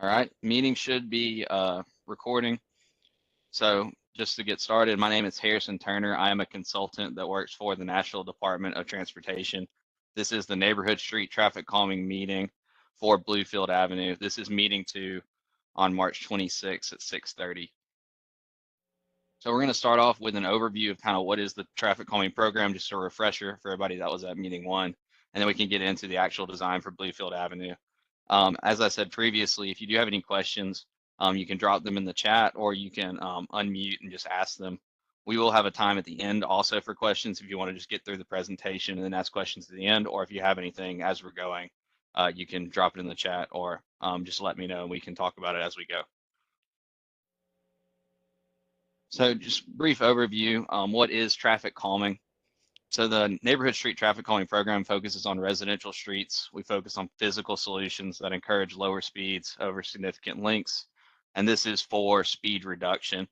All right, meeting should be recording. So just to get started, my name is Harrison Turner. I am a consultant that works for the Nashville Department of Transportation. This is the Neighborhood Street Traffic Calming meeting for Bluefield Avenue. This is meeting 2 on March 26th at 6:30. So we're going to start off with an overview of kind of what is the traffic calming program, just a refresher for everybody that was at meeting 1, and then we can get into the actual design for Bluefield Avenue. As I said previously, if you do have any questions, you can drop them in the chat or you can unmute and just ask them. We will have a time at the end also for questions if you want to just get through the presentation and then ask questions at the end, or if you have anything as we're going, you can drop it in the chat or just let me know and we can talk about it as we go. So just brief overview, what is traffic calming? So the Neighborhood Street Traffic Calming Program focuses on residential streets. We focus on physical solutions that encourage lower speeds over significant lengths, and this is for speed reduction.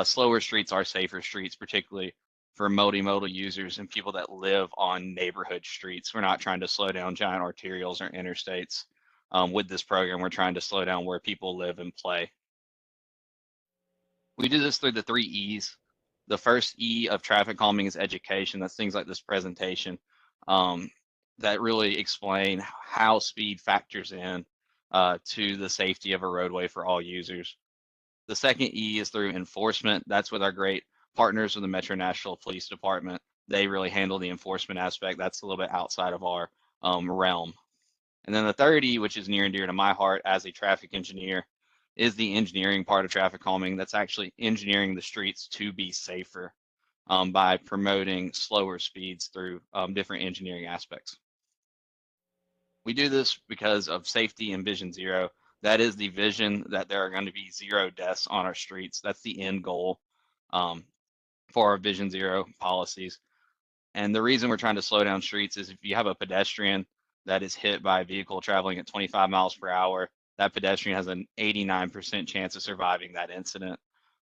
Slower streets are safer streets, particularly for multimodal users and people that live on neighborhood streets. We're not trying to slow down giant arterials or interstates. With this program, we're trying to slow down where people live and play. We do this through the 3 E's. The first E of traffic calming is education. That's things like this presentation that really explain how speed factors in to the safety of a roadway for all users. The second E is through enforcement. That's with our great partners with the Metro Nashville Police Department. They really handle the enforcement aspect. That's a little bit outside of our realm. And then the third E, which is near and dear to my heart as a traffic engineer, is the engineering part of traffic calming. That's actually engineering the streets to be safer by promoting slower speeds through different engineering aspects. We do this because of safety and Vision Zero. That is the vision that there are going to be 0 deaths on our streets. That's the end goal for our Vision Zero policies. And the reason we're trying to slow down streets is if you have a pedestrian that is hit by a vehicle traveling at 25 miles per hour, that pedestrian has an 89% chance of surviving that incident.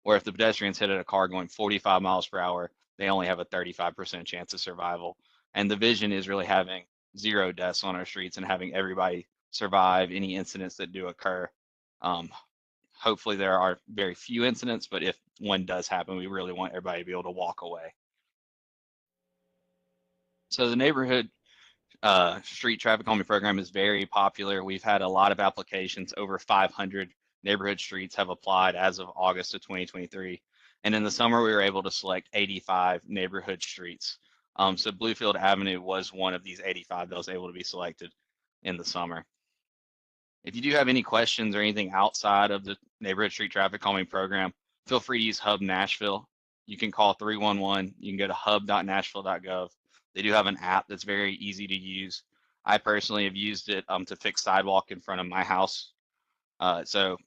Where if the pedestrian's hit at a car going 45 miles per hour, they only have a 35% chance of survival. And the vision is really having 0 deaths on our streets and having everybody survive any incidents that do occur. Hopefully there are very few incidents, but if one does happen, we really want everybody to be able to walk away. So the neighborhood street traffic calming program is very popular. We've had a lot of applications. Over 500 neighborhood streets have applied as of August of 2023. And in the summer, we were able to select 85 neighborhood streets. So Bluefield Avenue was one of these 85 that was able to be selected in the summer. If you do have any questions or anything outside of the neighborhood street traffic calming program, feel free to use Hub Nashville. You can call 311. You can go to hub.nashville.gov. They do have an app that's very easy to use. I personally have used it to fix sidewalk in front of my house. So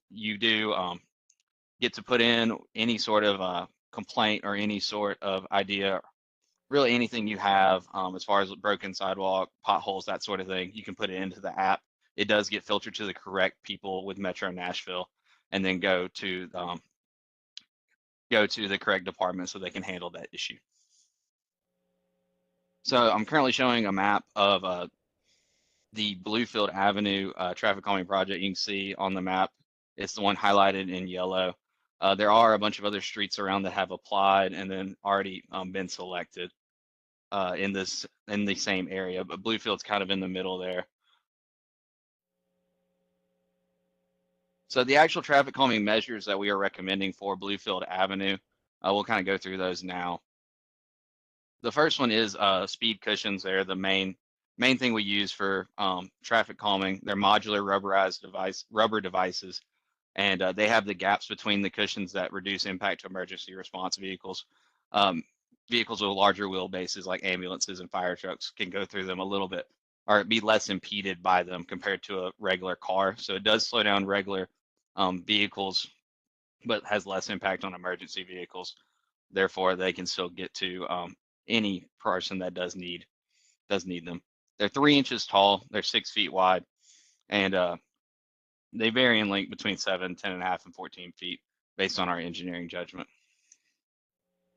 you do get to put in any sort of complaint or any sort of idea, really anything you have as far as broken sidewalk, potholes, that sort of thing. You can put it into the app. It does get filtered to the correct people with Metro Nashville, and then go to the correct department so they can handle that issue. So I'm currently showing a map of the Bluefield Avenue traffic calming project. You can see on the map, it's the one highlighted in yellow. There are a bunch of other streets around that have applied and then already been selected in the same area, but Bluefield's kind of in the middle there. So the actual traffic calming measures that we are recommending for Bluefield Avenue, we'll kind of go through those now. The first one is speed cushions. They're the main thing we use for traffic calming. They're modular rubberized rubber devices, and they have the gaps between the cushions that reduce impact to emergency response vehicles. Vehicles with larger wheelbases like ambulances and fire trucks can go through them a little bit or be less impeded by them compared to a regular car. So it does slow down regular vehicles, but has less impact on emergency vehicles. Therefore, they can still get to any person that does need them. They're 3 inches tall, they're 6 feet wide, and they vary in length between 7, 10.5, and 14 feet based on our engineering judgment.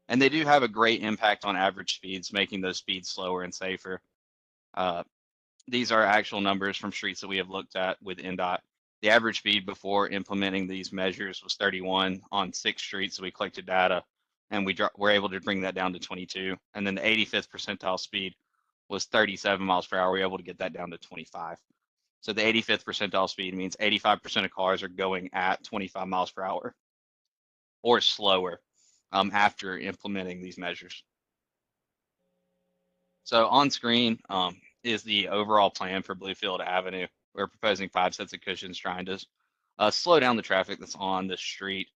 And they do have a great impact on average speeds, making those speeds slower and safer. These are actual numbers from streets that we have looked at with NDOT. The average speed before implementing these measures was 31 on 6 streets. So we collected data and were able to bring that down to 22. And then the 85th percentile speed was 37 miles per hour. We were able to get that down to 25. So the 85th percentile speed means 85% of cars are going at 25 miles per hour or slower after implementing these measures. So on screen is the overall plan for Bluefield Avenue. We're proposing 5 sets of cushions, trying to slow down the traffic that's on the street.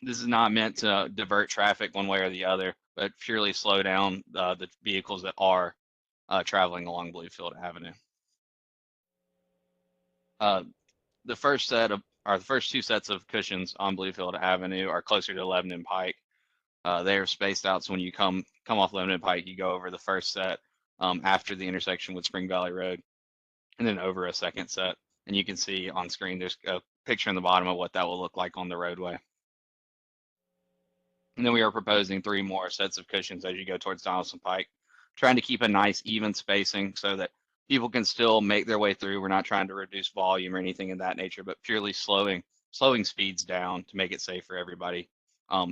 This is not meant to divert traffic one way or the other, but purely slow down the vehicles that are traveling along Bluefield Avenue. The first 2 sets of cushions on Bluefield Avenue are closer to Lebanon Pike. They are spaced out, so when you come off Lebanon Pike, you go over the first set after the intersection with Spring Valley Road, and then over a second set. And you can see on screen, there's a picture in the bottom of what that will look like on the roadway. And then we are proposing 3 more sets of cushions as you go towards Donaldson Pike, trying to keep a nice even spacing so that people can still make their way through. We're not trying to reduce volume or anything of that nature, but purely slowing speeds down to make it safe for everybody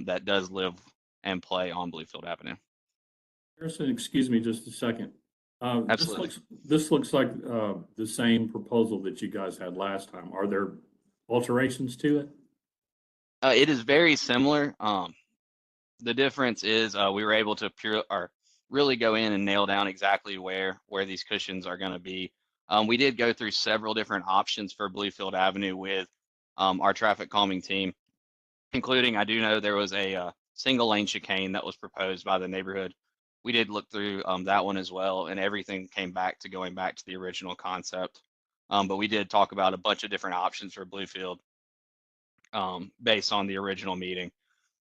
that does live and play on Bluefield Avenue. Harrison, excuse me just a second. Absolutely. This looks like the same proposal that you guys had last time. Are there alterations to it? It is very similar. The difference is we were able to really go in and nail down exactly where these cushions are going to be. We did go through several different options for Bluefield Avenue with our traffic calming team, including, I do know there was a single lane chicane that was proposed by the neighborhood. We did look through that one as well, and everything came back to going back to the original concept. But we did talk about a bunch of different options for Bluefield based on the original meeting,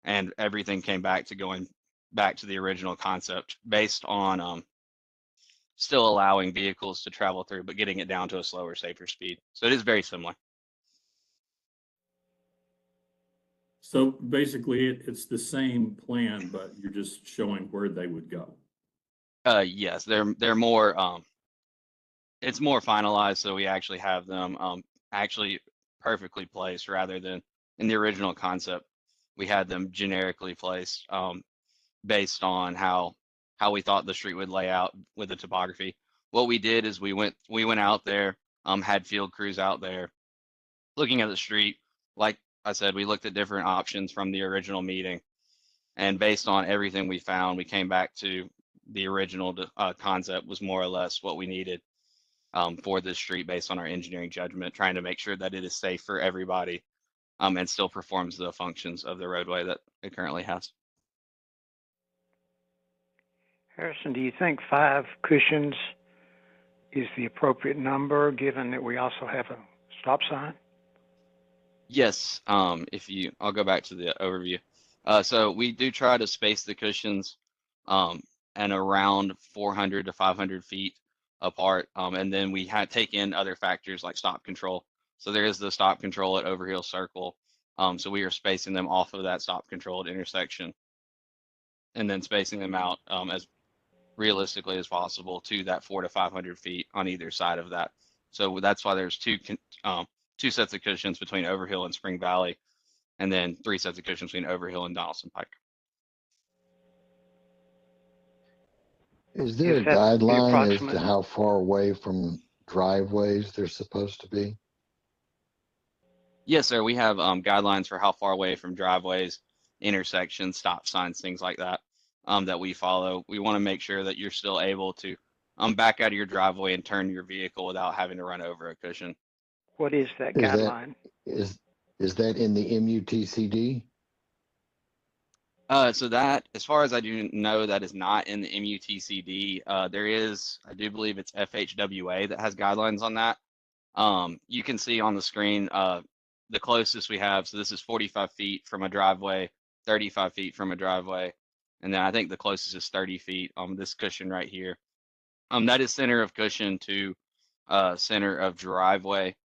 and everything came back to going back to the original concept based on still allowing vehicles to travel through, but getting it down to a slower, safer speed. So it is very similar. So basically, it's the same plan, but you're just showing where they would go. Yes, they're more. It's more finalized, so we actually have them actually perfectly placed rather than in the original concept. We had them generically placed based on how we thought the street would lay out with the topography. What we did is we went out there, had field crews out there looking at the street. Like I said, we looked at different options from the original meeting, and based on everything we found, we came back to the original concept was more or less what we needed for this street based on our engineering judgment, trying to make sure that it is safe for everybody and still performs the functions of the roadway that it currently has. Harrison, do you think 5 cushions is the appropriate number, given that we also have a stop sign? Yes, I'll go back to the overview. So we do try to space the cushions and around 400 to 500 feet apart. And then we take in other factors like stop control. So there is the stop control at Overhill Circle. So we are spacing them off of that stop controlled intersection and then spacing them out as realistically as possible to that 400 to 500 feet on either side of that. So that's why there's two sets of cushions between Overhill and Spring Valley, and then 3 sets of cushions between Overhill and Donaldson Pike. Is there a guideline as to how far away from driveways they're supposed to be? Yes, sir. We have guidelines for how far away from driveways, intersections, stop signs, things like that, that we follow. We want to make sure that you're still able to back out of your driveway and turn your vehicle without having to run over a cushion. What is that guideline? Is that in the MUTCD? So that, as far as I do know, that is not in the MUTCD. There is, I do believe it's FHWA that has guidelines on that. You can see on the screen the closest we have. So this is 45 feet from a driveway, 35 feet from a driveway, and then I think the closest is 30 feet on this cushion right here. That is center of cushion to center of driveway.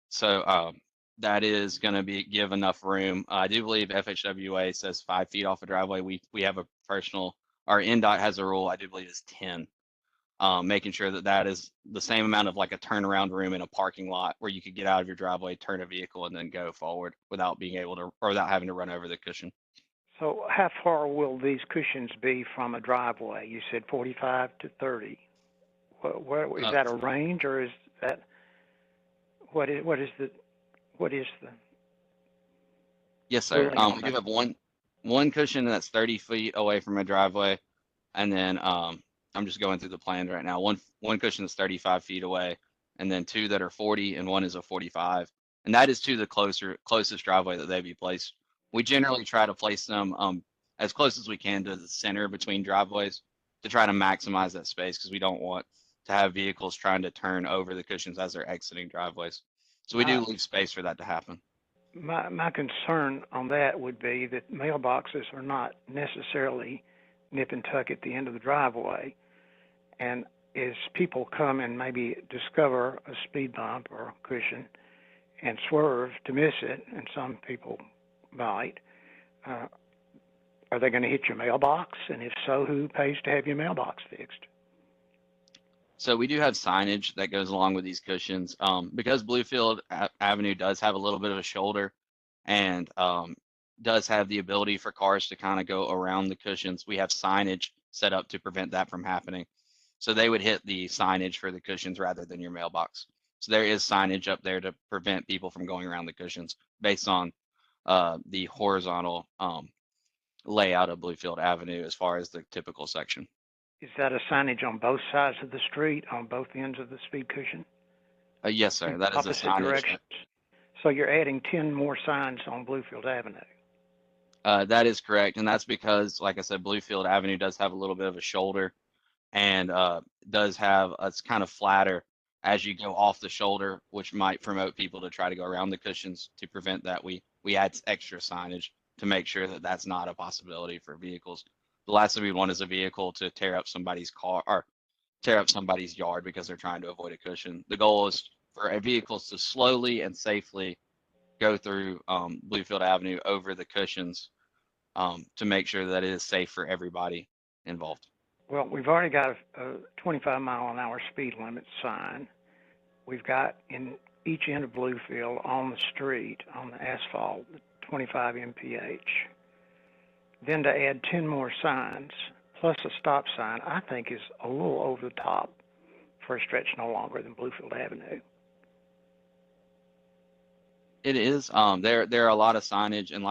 So that is going to give enough room. I do believe FHWA says 5 feet off a driveway. We have a our NDOT has a rule, I do believe it's 10. making sure that that is the same amount of like a turnaround room in a parking lot where you could get out of your driveway, turn a vehicle, and then go forward without being able to, or without having to run over the cushion. So how far will these cushions be from a driveway? You said 45 to 30. What is that a range, or is that what is the Yes, sir. ruling on We do that? have one cushion that's 30 feet away from a driveway, and then I'm just going through the plan right now. One cushion is 35 feet away, and then two that are 40, and one is a 45, and that is to the closest driveway that they be placed. We generally try to place them as close as we can to the center between driveways to try to maximize that space, because we don't want to have vehicles trying to turn over the cushions as they're exiting driveways. So we do leave space for that to happen. My concern on that would be that mailboxes are not necessarily nip and tuck at the end of the driveway. And as people come and maybe discover a speed bump or a cushion and swerve to miss it, and some people might, are they going to hit your mailbox? And if so, who pays to have your mailbox fixed? So we do have signage that goes along with these cushions. Because Bluefield Avenue does have a little bit of a shoulder and does have the ability for cars to kind of go around the cushions, we have signage set up to prevent that from happening. So they would hit the signage for the cushions rather than your mailbox. So there is signage up there to prevent people from going around the cushions based on the horizontal layout of Bluefield Avenue as far as the typical section. Is that a signage on both sides of the street, on both ends of the speed cushion? Yes, sir. That is a Opposite signage. directions. So you're adding 10 more signs on Bluefield Avenue. That is correct, and that's because, like I said, Bluefield Avenue does have a little bit of a shoulder, and does have it's kind of flatter as you go off the shoulder, which might promote people to try to go around the cushions. To prevent that, we add extra signage to make sure that that's not a possibility for vehicles. The last thing we want is a vehicle to tear up somebody's car or tear up somebody's yard because they're trying to avoid a cushion. The goal is for vehicles to slowly and safely go through Bluefield Avenue over the cushions to make sure that it is safe for everybody involved. Well, we've already got a 25-mile-an-hour speed limit sign. We've got in each end of Bluefield on the street, on the asphalt, 25 mph. Then to add 10 more signs, plus a stop sign, I think is a little over the top for a stretch no longer than Bluefield Avenue. It is. There are a lot of signage, and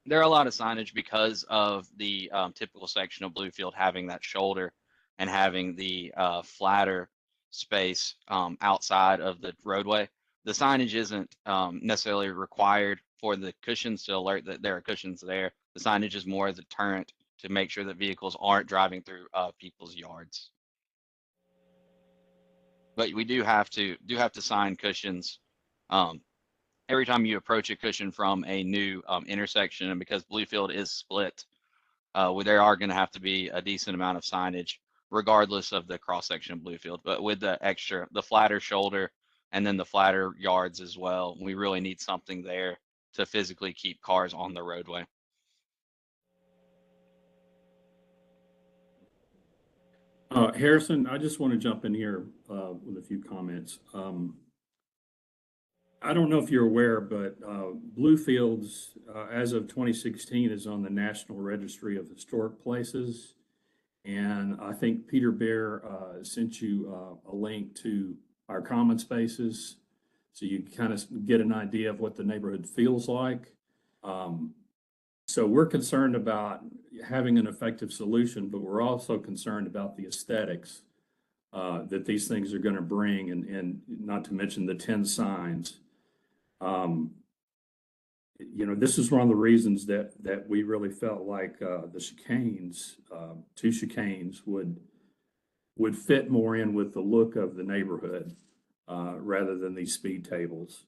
there are a lot of signage because of the typical section of Bluefield having that shoulder and having the flatter space outside of the roadway. The signage isn't necessarily required for the cushions to alert that there are cushions there. The signage is more a deterrent to make sure that vehicles aren't driving through people's yards. But we do have to sign cushions every time you approach a cushion from a new intersection. And because Bluefield is split, there are going to have to be a decent amount of signage regardless of the cross section of Bluefield. But with the flatter shoulder and then the flatter yards as well, we really need something there to physically keep cars on the roadway. Harrison, I just want to jump in here with a few comments. I don't know if you're aware, but Bluefields, as of 2016, is on the National Registry of Historic Places. And I think Peter Bear sent you a link to our common spaces, so you kind of get an idea of what the neighborhood feels like. So we're concerned about having an effective solution, but we're also concerned about the aesthetics that these things are going to bring, and not to mention the 10 signs. This is one of the reasons that we really felt like the chicanes, 2 chicanes would fit more in with the look of the neighborhood rather than these speed tables.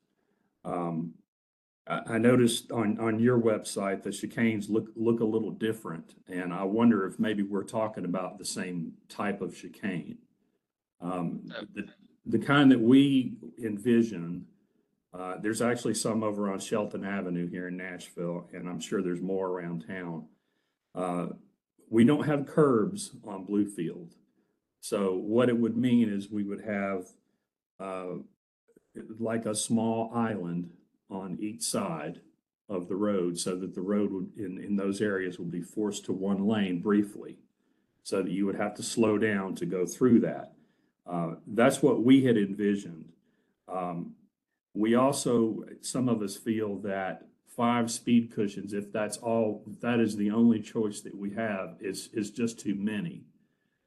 I noticed on your website the chicanes look a little different, and I wonder if maybe we're talking about the same type of chicane. The kind that we envision. There's actually some over on Shelton Avenue here in Nashville, and I'm sure there's more around town. We don't have curbs on Bluefield. So what it would mean is we would have like a small island on each side of the road, so that the road would, in those areas, would be forced to one lane briefly, so that you would have to slow down to go through that. That's what we had envisioned. We also, some of us feel that 5 speed cushions, if that is the only choice that we have, is just too many.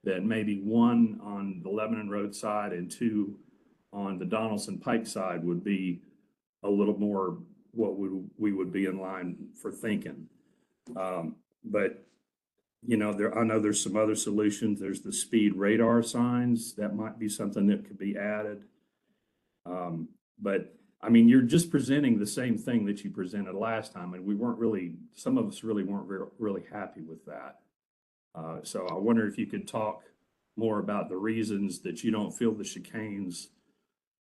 That maybe 1 on the Lebanon Road side and 2 on the Donaldson Pike side would be a little more what we would be in line for thinking. But you know, I know there's some other solutions. There's the speed radar signs. That might be something that could be added. But I mean, you're just presenting the same thing that you presented last time, and we weren't really, some of us really weren't really happy with that. So I wonder if you could talk more about the reasons that you don't feel the chicanes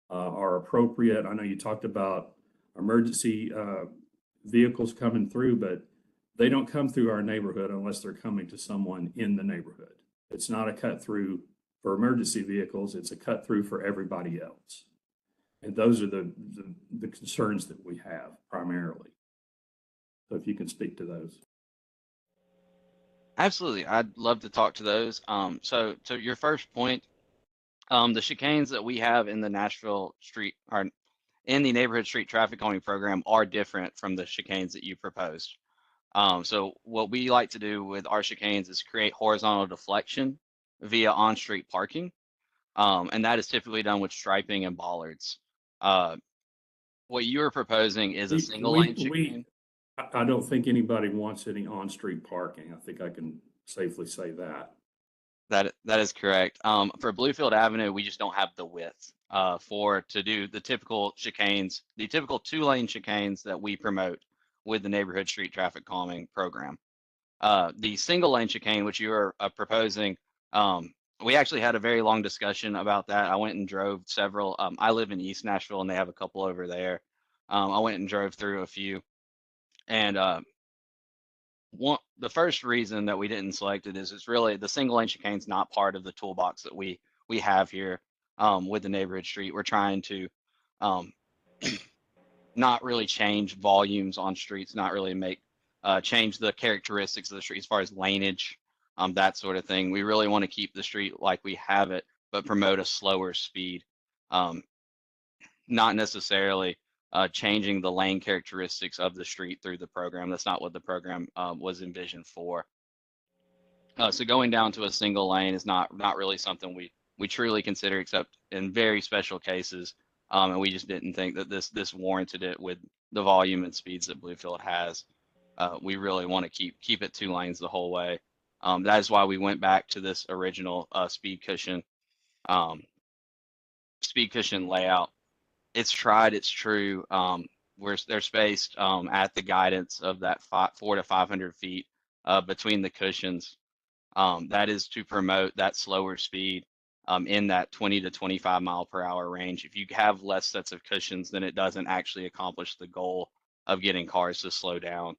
are appropriate. I know you talked about emergency vehicles coming through, but they don't come through our neighborhood unless they're coming to someone in the neighborhood. It's not a cut through for emergency vehicles, it's a cut through for everybody else. And those are the concerns that we have primarily. So if you can speak to those. Absolutely, I'd love to talk to those. So to your first point, the chicanes that we have in the Nashville street or in the neighborhood street traffic calming program are different from the chicanes that you proposed. So what we like to do with our chicanes is create horizontal deflection via on-street parking. And that is typically done with striping and bollards. What you are proposing is a single lane chicane. I don't think anybody wants any on-street parking. I think I can safely say that. That is correct. For Bluefield Avenue, we just don't have the width to do the typical chicanes, the typical 2-lane chicanes that we promote with the neighborhood street traffic calming program. The single lane chicane, which you are proposing, we actually had a very long discussion about that. I went and drove several. I live in East Nashville, and they have a couple over there. I went and drove through a few, and the first reason that we didn't select it is it's really the single lane chicane's not part of the toolbox that we have here with the neighborhood street. We're trying to not really change volumes on streets, not really make change the characteristics of the street as far as laneage, that sort of thing. We really want to keep the street like we have it, but promote a slower speed, not necessarily changing the lane characteristics of the street through the program. That's not what the program was envisioned for. So going down to a single lane is not really something we truly consider, except in very special cases. And we just didn't think that this warranted it with the volume and speeds that Bluefield has. We really want to keep it 2 lanes the whole way. That is why we went back to this original speed cushion layout. It's tried, it's true. Where they're spaced at the guidance of that 400 to 500 feet between the cushions. That is to promote that slower speed in that 20 to 25 mile per hour range. If you have less sets of cushions, then it doesn't actually accomplish the goal of getting cars to slow down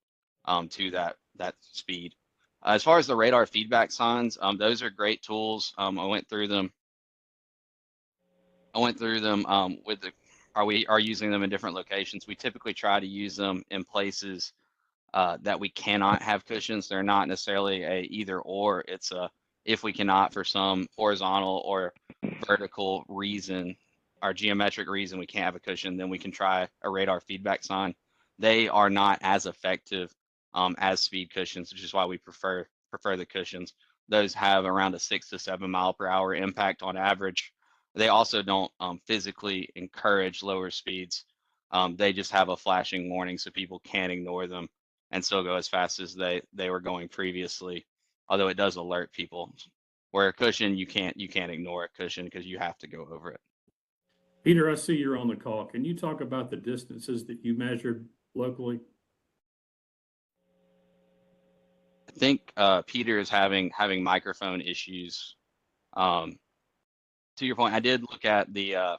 to that speed. As far as the radar feedback signs, those are great tools. I went through them with we are using them in different locations. We typically try to use them in places that we cannot have cushions. They're not necessarily a either or. It's a if we cannot for some horizontal or vertical reason or geometric reason we can't have a cushion, then we can try a radar feedback sign. They are not as effective as speed cushions, which is why we prefer the cushions. Those have around a 6 to 7 mile per hour impact on average. They also don't physically encourage lower speeds. They just have a flashing warning so people can't ignore them and still go as fast as they were going previously, although it does alert people. Where a cushion, you can't ignore a cushion because you have to go over it. Peter, I see you're on the call. Can you talk about the distances that you measured locally? I think Peter is having microphone issues. To your point, I did look at the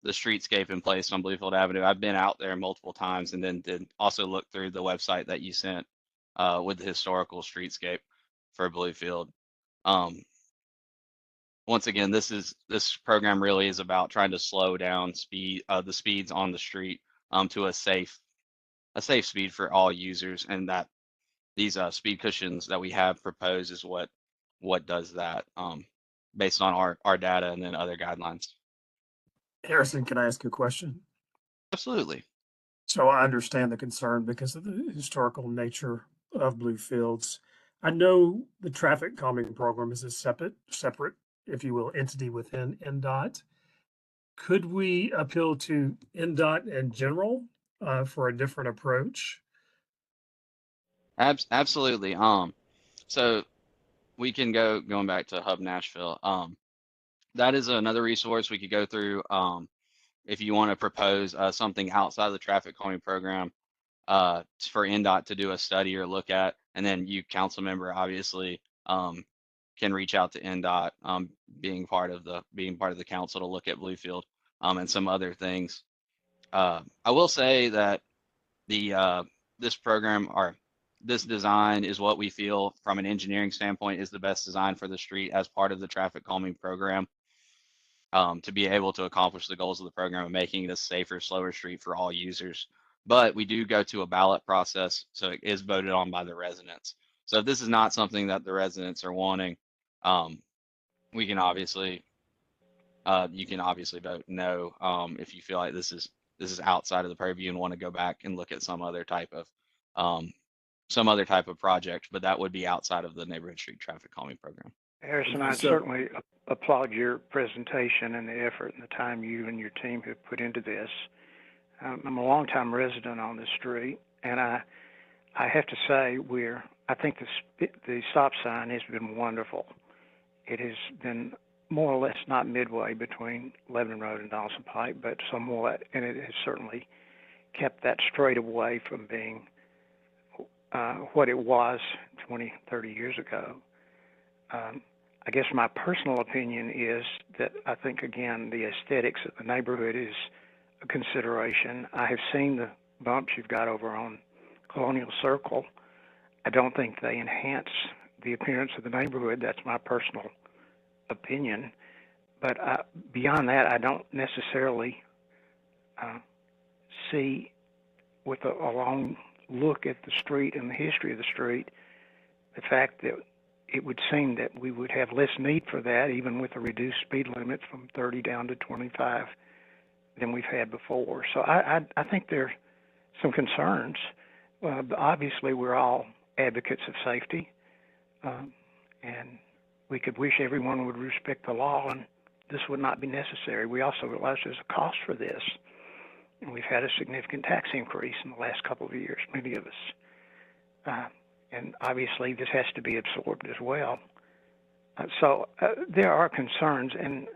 streetscape in place on Bluefield Avenue. I've been out there multiple times, and then did also look through the website that you sent with the historical streetscape for Bluefield. once again, this program really is about trying to slow down the speeds on the street to a safe speed for all users, and that these speed cushions that we have proposed is what does that based on our data and then other guidelines. Harrison, can I ask you a question? Absolutely. So I understand the concern because of the historical nature of Bluefields. I know the traffic calming program is a separate, if you will, entity within NDOT. Could we appeal to NDOT in general for a different approach? Absolutely. So we can going back to Hub Nashville. That is another resource we could go through. If you want to propose something outside of the traffic calming program for NDOT to do a study or look at, and then you, council member, obviously can reach out to NDOT, being part of the council to look at Bluefield and some other things. I will say that this program or this design is what we feel from an engineering standpoint is the best design for the street as part of the traffic calming program. To be able to accomplish the goals of the program of making it a safer, slower street for all users. But we do go to a ballot process, so it is voted on by the residents. So if this is not something that the residents are wanting, we can obviously, you can obviously vote no if you feel like this is outside of the purview and want to go back and look at some other type of project, but that would be outside of the neighborhood street traffic calming program. Harrison, Okay, I so- certainly applaud your presentation and the effort and the time you and your team have put into this. I'm a longtime resident on this street, and I have to say I think the stop sign has been wonderful. It has been more or less not midway between Lebanon Road and Dawson Pike, but somewhat, and it has certainly kept that straight away from being what it was 20, 30 years ago. I guess my personal opinion is that I think, again, the aesthetics of the neighborhood is a consideration. I have seen the bumps you've got over on Colonial Circle. I don't think they enhance the appearance of the neighborhood. That's my personal opinion. But beyond that, I don't necessarily see, with a long look at the street and the history of the street, the fact that it would seem that we would have less need for that, even with a reduced speed limit from 30 down to 25 than we've had before. So I think there's some concerns. Obviously, we're all advocates of safety, and we could wish everyone would respect the law, and this would not be necessary. We also realize there's a cost for this, and we've had a significant tax increase in the last couple of years, many of us. And obviously, this has to be absorbed as well. So there are concerns, and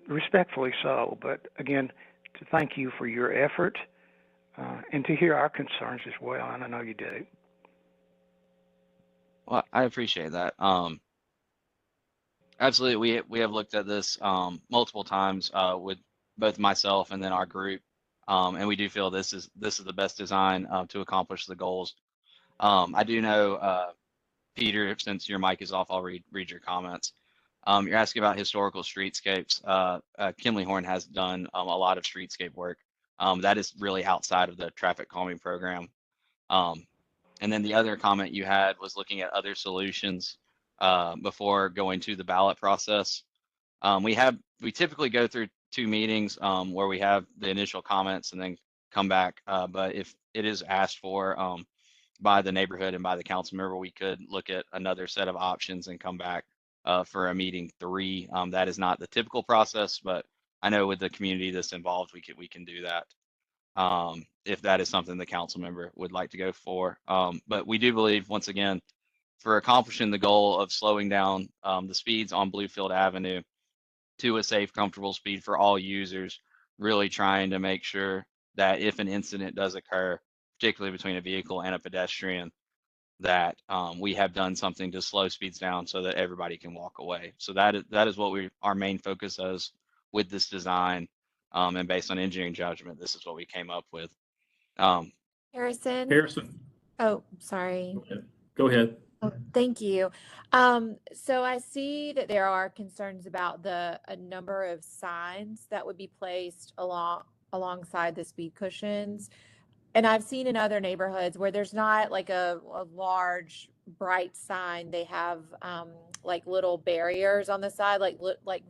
respectfully so. But again, to thank you for your effort and to hear our concerns as well, and I know you do. Well, I appreciate that. Absolutely, we have looked at this multiple times with both myself and then our group, and we do feel this is the best design to accomplish the goals. I do know, Peter, since your mic is off, I'll read your comments. You're asking about historical streetscapes. Kimley Horn has done a lot of streetscape work. That is really outside of the traffic calming program. And then the other comment you had was looking at other solutions before going to the ballot process. We typically go through 2 meetings where we have the initial comments and then come back. But if it is asked for by the neighborhood and by the council member, we could look at another set of options and come back for a meeting 3. That is not the typical process, but I know with the community that's involved, we can do that if that is something the council member would like to go for. But we do believe, once again, for accomplishing the goal of slowing down the speeds on Bluefield Avenue to a safe, comfortable speed for all users, really trying to make sure that if an incident does occur, particularly between a vehicle and a pedestrian, that we have done something to slow speeds down so that everybody can walk away. So that is what our main focus is with this design, and based on engineering judgment, this is what we came up with. Harrison? Harrison, Oh, sorry. go ahead. Thank you. So I see that there are concerns about a number of signs that would be placed alongside the speed cushions. And I've seen in other neighborhoods where there's not like a large bright sign. They have like little barriers on the side, like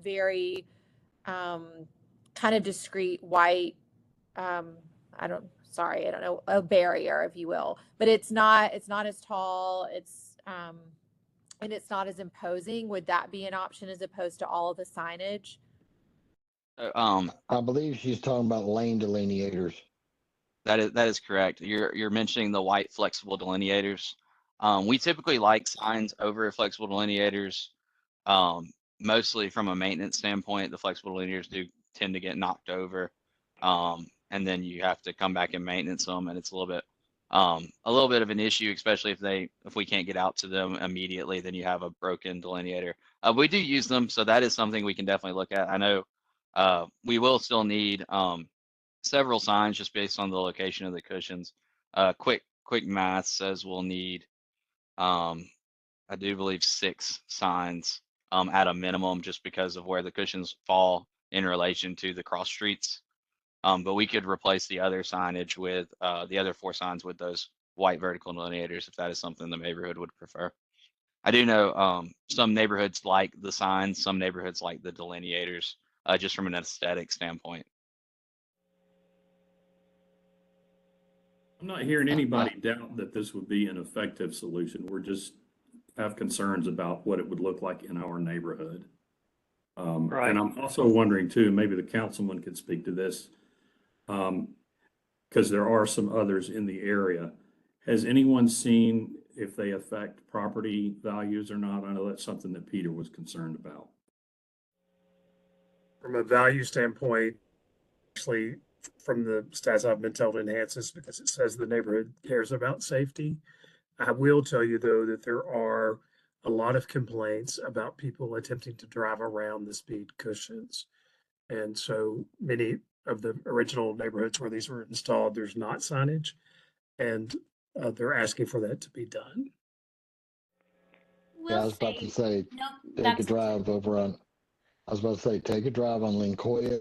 very um, kind of discreet white. Um, I don't know, a barrier, if you will, but it's not as tall. And it's not as imposing. Would that be an option as opposed to all of the signage? I believe she's talking about lane delineators. That is correct. You're mentioning the white flexible delineators. We typically like signs over flexible delineators, mostly from a maintenance standpoint. The flexible delineators do tend to get knocked over, and then you have to come back and maintenance them, and it's a little bit of an issue, especially if we can't get out to them immediately. Then you have a broken delineator. We do use them, so that is something we can definitely look at. I know we will still need several signs just based on the location of the cushions. Quick math says we'll need, I do believe 6 signs at a minimum, just because of where the cushions fall in relation to the cross streets. But we could replace the other signage with the other 4 signs with those white vertical delineators if that is something the neighborhood would prefer. I do know some neighborhoods like the signs, some neighborhoods like the delineators, just from an aesthetic standpoint. I'm not hearing anybody doubt that this would be an effective solution. We're just have concerns about what it would look like in our neighborhood. Right. And I'm also wondering too, maybe the councilman could speak to this, because there are some others in the area. Has anyone seen if they affect property values or not? I know that's something that Peter was concerned about. From a value standpoint, actually, from the stats I've been told, enhances because it says the neighborhood cares about safety. I will tell you though that there are a lot of complaints about people attempting to drive around the speed cushions. And so many of the original neighborhoods where these were installed, there's not signage, and they're asking for that to be done. Yeah, I was about to say, no, take a drive over on, I was about to say, take a drive on Lincoln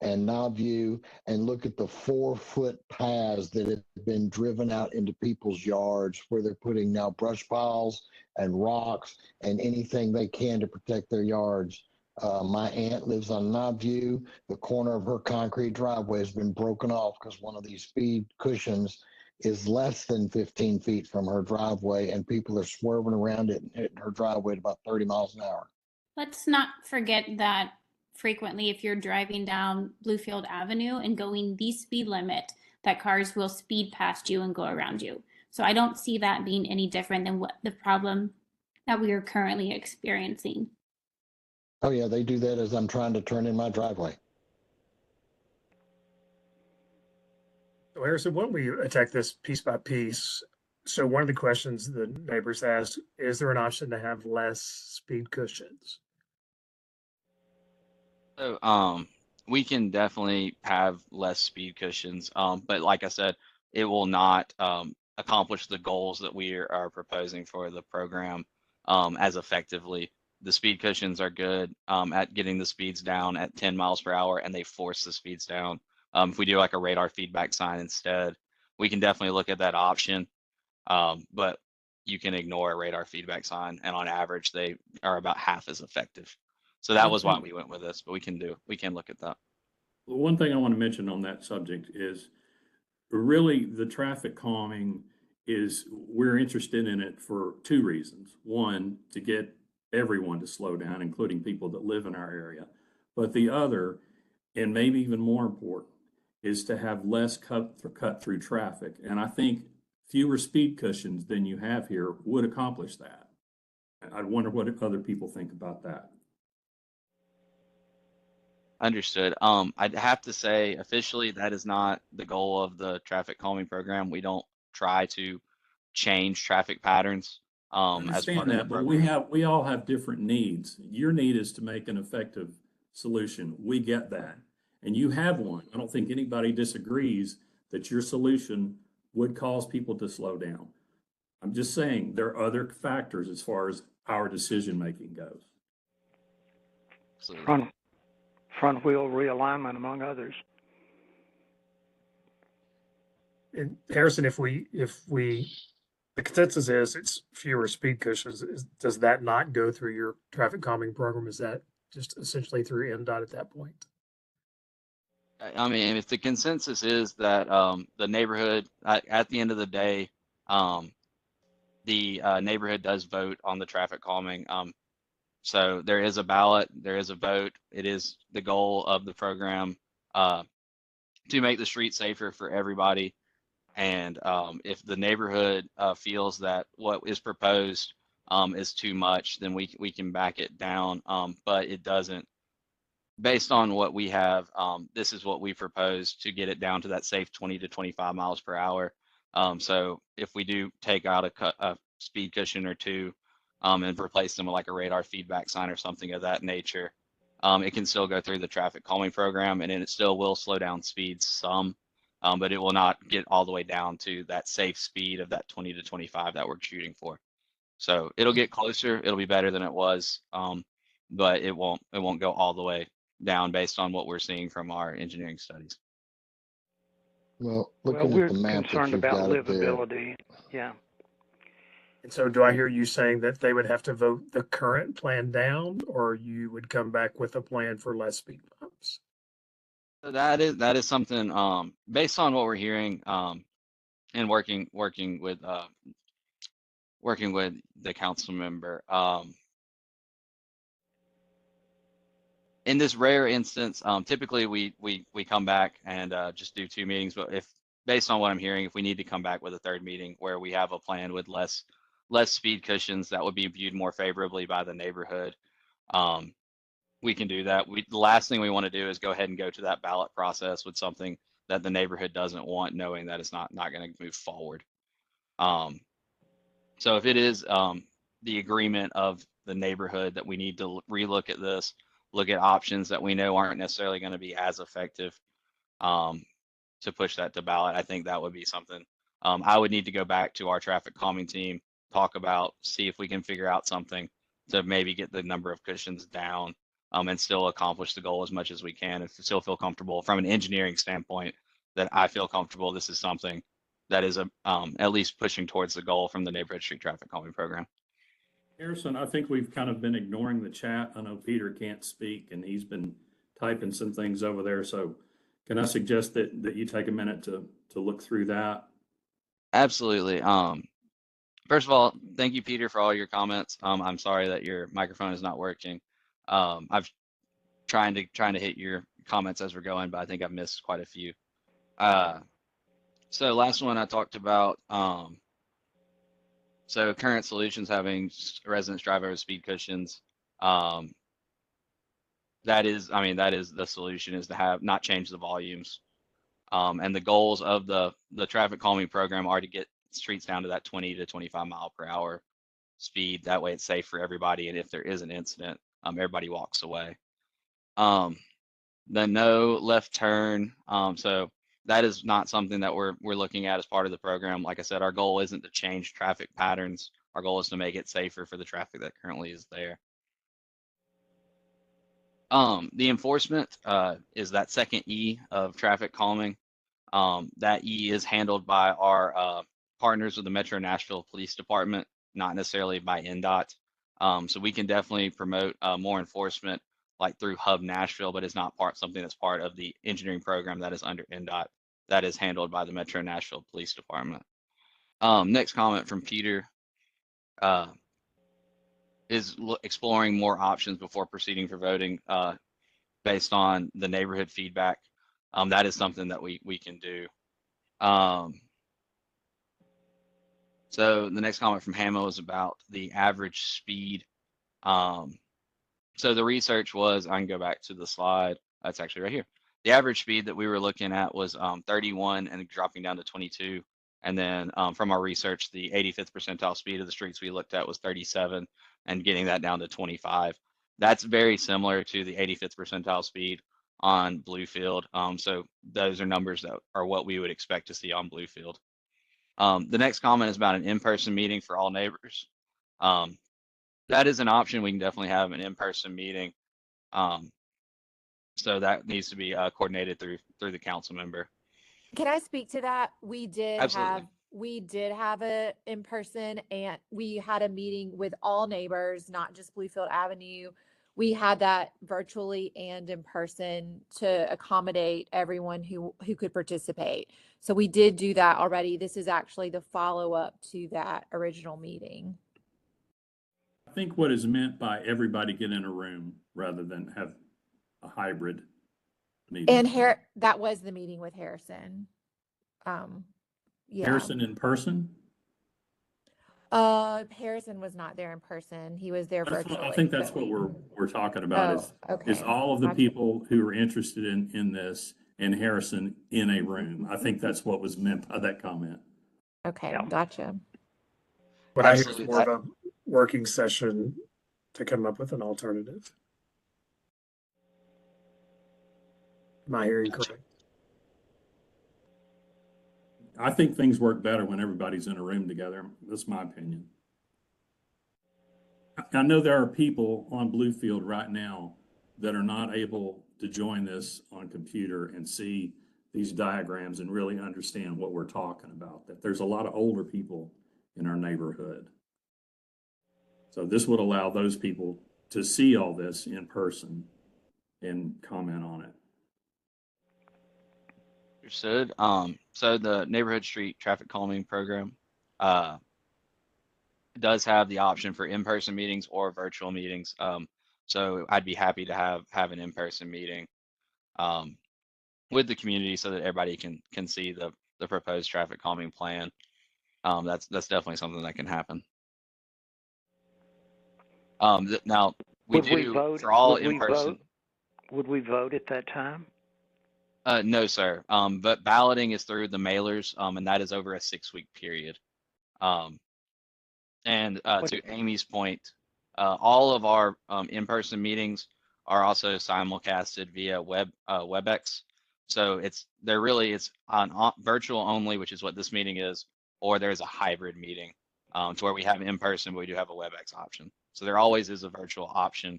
and Knobview and look at the 4-foot paths that have been driven out into people's yards where they're putting now brush piles and rocks and anything they can to protect their yards. My aunt lives on Knobview. The corner of her concrete driveway has been broken off because one of these speed cushions is less than 15 feet from her driveway, and people are swerving around it and hitting her driveway at about 30 miles an hour. Let's not forget that frequently, if you're driving down Bluefield Avenue and going the speed limit, that cars will speed past you and go around you. So I don't see that being any different than what the problem that we are currently experiencing. Oh yeah, they do that as I'm trying to turn in my driveway. So Harrison, why don't we attack this piece by piece? So one of the questions the neighbors asked, is there an option to have less speed cushions? So we can definitely have less speed cushions, but like I said, it will not accomplish the goals that we are proposing for the program as effectively. The speed cushions are good at getting the speeds down at 10 miles per hour, and they force the speeds down. If we do like a radar feedback sign instead, we can definitely look at that option, but you can ignore a radar feedback sign, and on average, they are about half as effective. So that was why we went with this, but we can look at that. Well, one thing I want to mention on that subject is really the traffic calming is we're interested in it for 2 reasons. One, to get everyone to slow down, including people that live in our area. But the other, and maybe even more important, is to have less cut through traffic. And I think fewer speed cushions than you have here would accomplish that. I wonder what other people think about that. Understood. I'd have to say officially that is not the goal of the traffic calming program. We don't try to change traffic patterns I as understand part of the that, but program. we all have different needs. Your need is to make an effective solution. We get that. And you have one. I don't think anybody disagrees that your solution would cause people to slow down. I'm just saying, there are other factors as far as our decision-making goes. Absolutely. Front wheel realignment, among others. And Harrison, if we, the consensus is it's fewer speed cushions, does that not go through your traffic calming program? Is that just essentially through NDOT at that point? I mean, if the consensus is that the neighborhood, at the end of the day, the neighborhood does vote on the traffic calming. So there is a ballot, there is a vote. It is the goal of the program to make the street safer for everybody. And if the neighborhood feels that what is proposed is too much, then we can back it down. But it doesn't. Based on what we have, this is what we propose to get it down to that safe 20 to 25 miles per hour. So if we do take out a speed cushion or two and replace them with like a radar feedback sign or something of that nature, it can still go through the traffic calming program, and it still will slow down speeds some, but it will not get all the way down to that safe speed of that 20 to 25 that we're shooting for. So it'll get closer. It'll be better than it was, but it won't go all the way down based on what we're seeing from our engineering studies. Well, Well, looking we're at the map that concerned you've about got there, livability. Yeah. And so do I hear you saying that they would have to vote the current plan down, or you would come back with a plan for less speed bumps? So that is something based on what we're hearing and working with the council member. In this rare instance, typically we come back and just do 2 meetings. But if based on what I'm hearing, if we need to come back with a 3rd meeting where we have a plan with less speed cushions that would be viewed more favorably by the neighborhood, we can do that. The last thing we want to do is go ahead and go to that ballot process with something that the neighborhood doesn't want, knowing that it's not going to move forward. So if it is the agreement of the neighborhood that we need to relook at this, look at options that we know aren't necessarily going to be as effective to push that to ballot, I think that would be something I would need to go back to our traffic calming team, talk about, see if we can figure out something to maybe get the number of cushions down and still accomplish the goal as much as we can, and still feel comfortable from an engineering standpoint that I feel comfortable this is something that is at least pushing towards the goal from the neighborhood street traffic calming program. Harrison, I think we've kind of been ignoring the chat. I know Peter can't speak and he's been typing some things over there. So can I suggest that you take a minute to look through that? Absolutely. First of all, thank you, Peter, for all your comments. I'm sorry that your microphone is not working. I've trying to hit your comments as we're going, but I think I've missed quite a few. So last one I talked about. So current solutions having residents drive over speed cushions. That is the solution, is to have not change the volumes. And the goals of the traffic calming program are to get streets down to that 20 to 25 mile per hour speed. That way it's safe for everybody. And if there is an incident, everybody walks away. The no left turn. So that is not something that we're looking at as part of the program. Like I said, our goal isn't to change traffic patterns. Our goal is to make it safer for the traffic that currently is there. The enforcement is that second E of traffic calming. That E is handled by our partners with the Metro Nashville Police Department, not necessarily by NDOT. So we can definitely promote more enforcement like through Hub Nashville, but it's not something that's part of the engineering program that is under NDOT. That is handled by the Metro Nashville Police Department. Next comment from Peter is exploring more options before proceeding for voting based on the neighborhood feedback. That is something that we can do. So the next comment from Hamo is about the average speed. So the research was, I can go back to the slide. That's actually right here. The average speed that we were looking at was 31 and dropping down to 22. And then from our research, the 85th percentile speed of the streets we looked at was 37 and getting that down to 25. That's very similar to the 85th percentile speed on Bluefield. So those are numbers that are what we would expect to see on Bluefield. The next comment is about an in-person meeting for all neighbors. That is an option. We can definitely have an in-person meeting. So that needs to be coordinated through the council member. Can I speak to that? Absolutely. We did have a in person, and we had a meeting with all neighbors, not just Bluefield Avenue. We had that virtually and in person to accommodate everyone who could participate. So we did do that already. This is actually the follow-up to that original meeting. I think what is meant by everybody get in a room rather than have a hybrid meeting. And that was the meeting with Harrison. Yeah. Harrison in person? Harrison was not there in person. He was there That's virtually. I think that's what we're talking about is all of the people who are interested in this and Harrison in a room. I think that's what was meant by that comment. Okay, gotcha. What I hear is Absolutely. more of a working session to come up with an alternative. Am I hearing correct? I think things work better when everybody's in a room together. That's my opinion. I know there are people on Bluefield right now that are not able to join this on computer and see these diagrams and really understand what we're talking about. That there's a lot of older people in our neighborhood. So this would allow those people to see all this in person and comment on it. Understood. So the neighborhood street traffic calming program does have the option for in-person meetings or virtual meetings. So I'd be happy to have an in-person meeting with the community so that everybody can see the proposed traffic calming plan. That's definitely something that can happen. Now we do for all in-person. Would we vote at that time? No, sir. But balloting is through the mailers, and that is over a 6-week period. And to Amy's point, all of our in-person meetings are also simulcasted via WebEx. So it's on virtual only, which is what this meeting is, or there's a hybrid meeting to where we have in person, but we do have a WebEx option. So there always is a virtual option,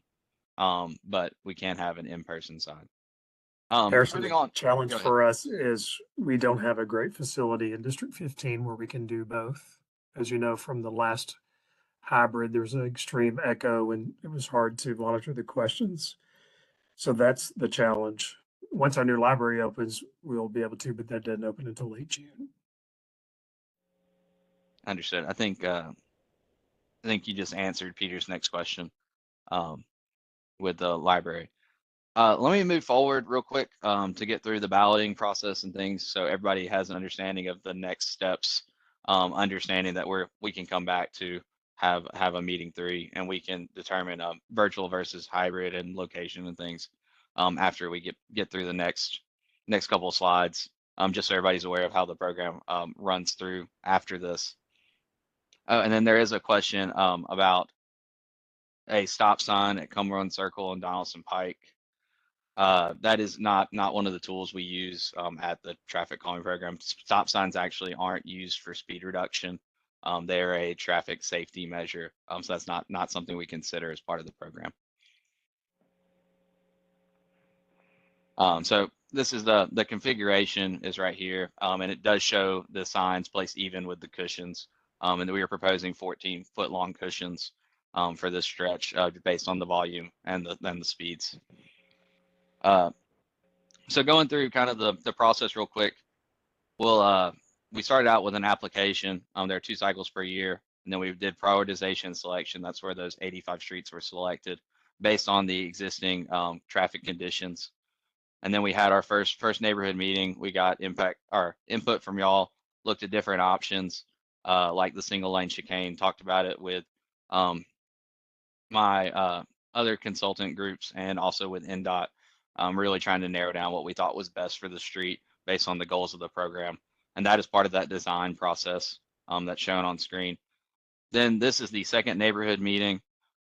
but we can have an in-person side. Harrison, Moving on. the challenge Go ahead. for us is we don't have a great facility in District 15 where we can do both. As you know, from the last hybrid, there was an extreme echo and it was hard to monitor the questions. So that's the challenge. Once our new library opens, we'll be able to, but that doesn't open until late June. Understood. I think you just answered Peter's next question with the library. Let me move forward real quick to get through the balloting process and things so everybody has an understanding of the next steps, understanding that we can come back to have a meeting 3 and we can determine virtual versus hybrid and location and things after we get through the next couple of slides, just so everybody's aware of how the program runs through after this. And then there is a question about a stop sign at Cumberland Circle and Donaldson Pike. That is not one of the tools we use at the traffic calming program. Stop signs actually aren't used for speed reduction. They're a traffic safety measure. So that's not something we consider as part of the program. So this is the configuration is right here, and it does show the signs placed even with the cushions. And we are proposing 14-foot long cushions for this stretch based on the volume and the speeds. So going through kind of the process real quick, we started out with an application. There are 2 cycles per year, and then we did prioritization selection. That's where those 85 streets were selected based on the existing traffic conditions. And then we had our first neighborhood meeting. We got input from y'all, looked at different options, like the single lane chicane, talked about it with my other consultant groups and also with NDOT, really trying to narrow down what we thought was best for the street based on the goals of the program. And that is part of that design process that's shown on screen. Then this is the second neighborhood meeting.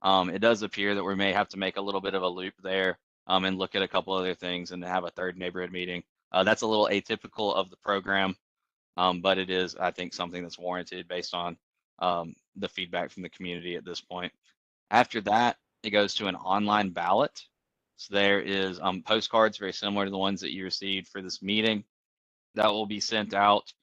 It does appear that we may have to make a little bit of a loop there and look at a couple other things and have a third neighborhood meeting. That's a little atypical of the program. but it is, I think, something that's warranted based on the feedback from the community at this point. After that, it goes to an online ballot. So there is postcards very similar to the ones that you received for this meeting that will be sent out.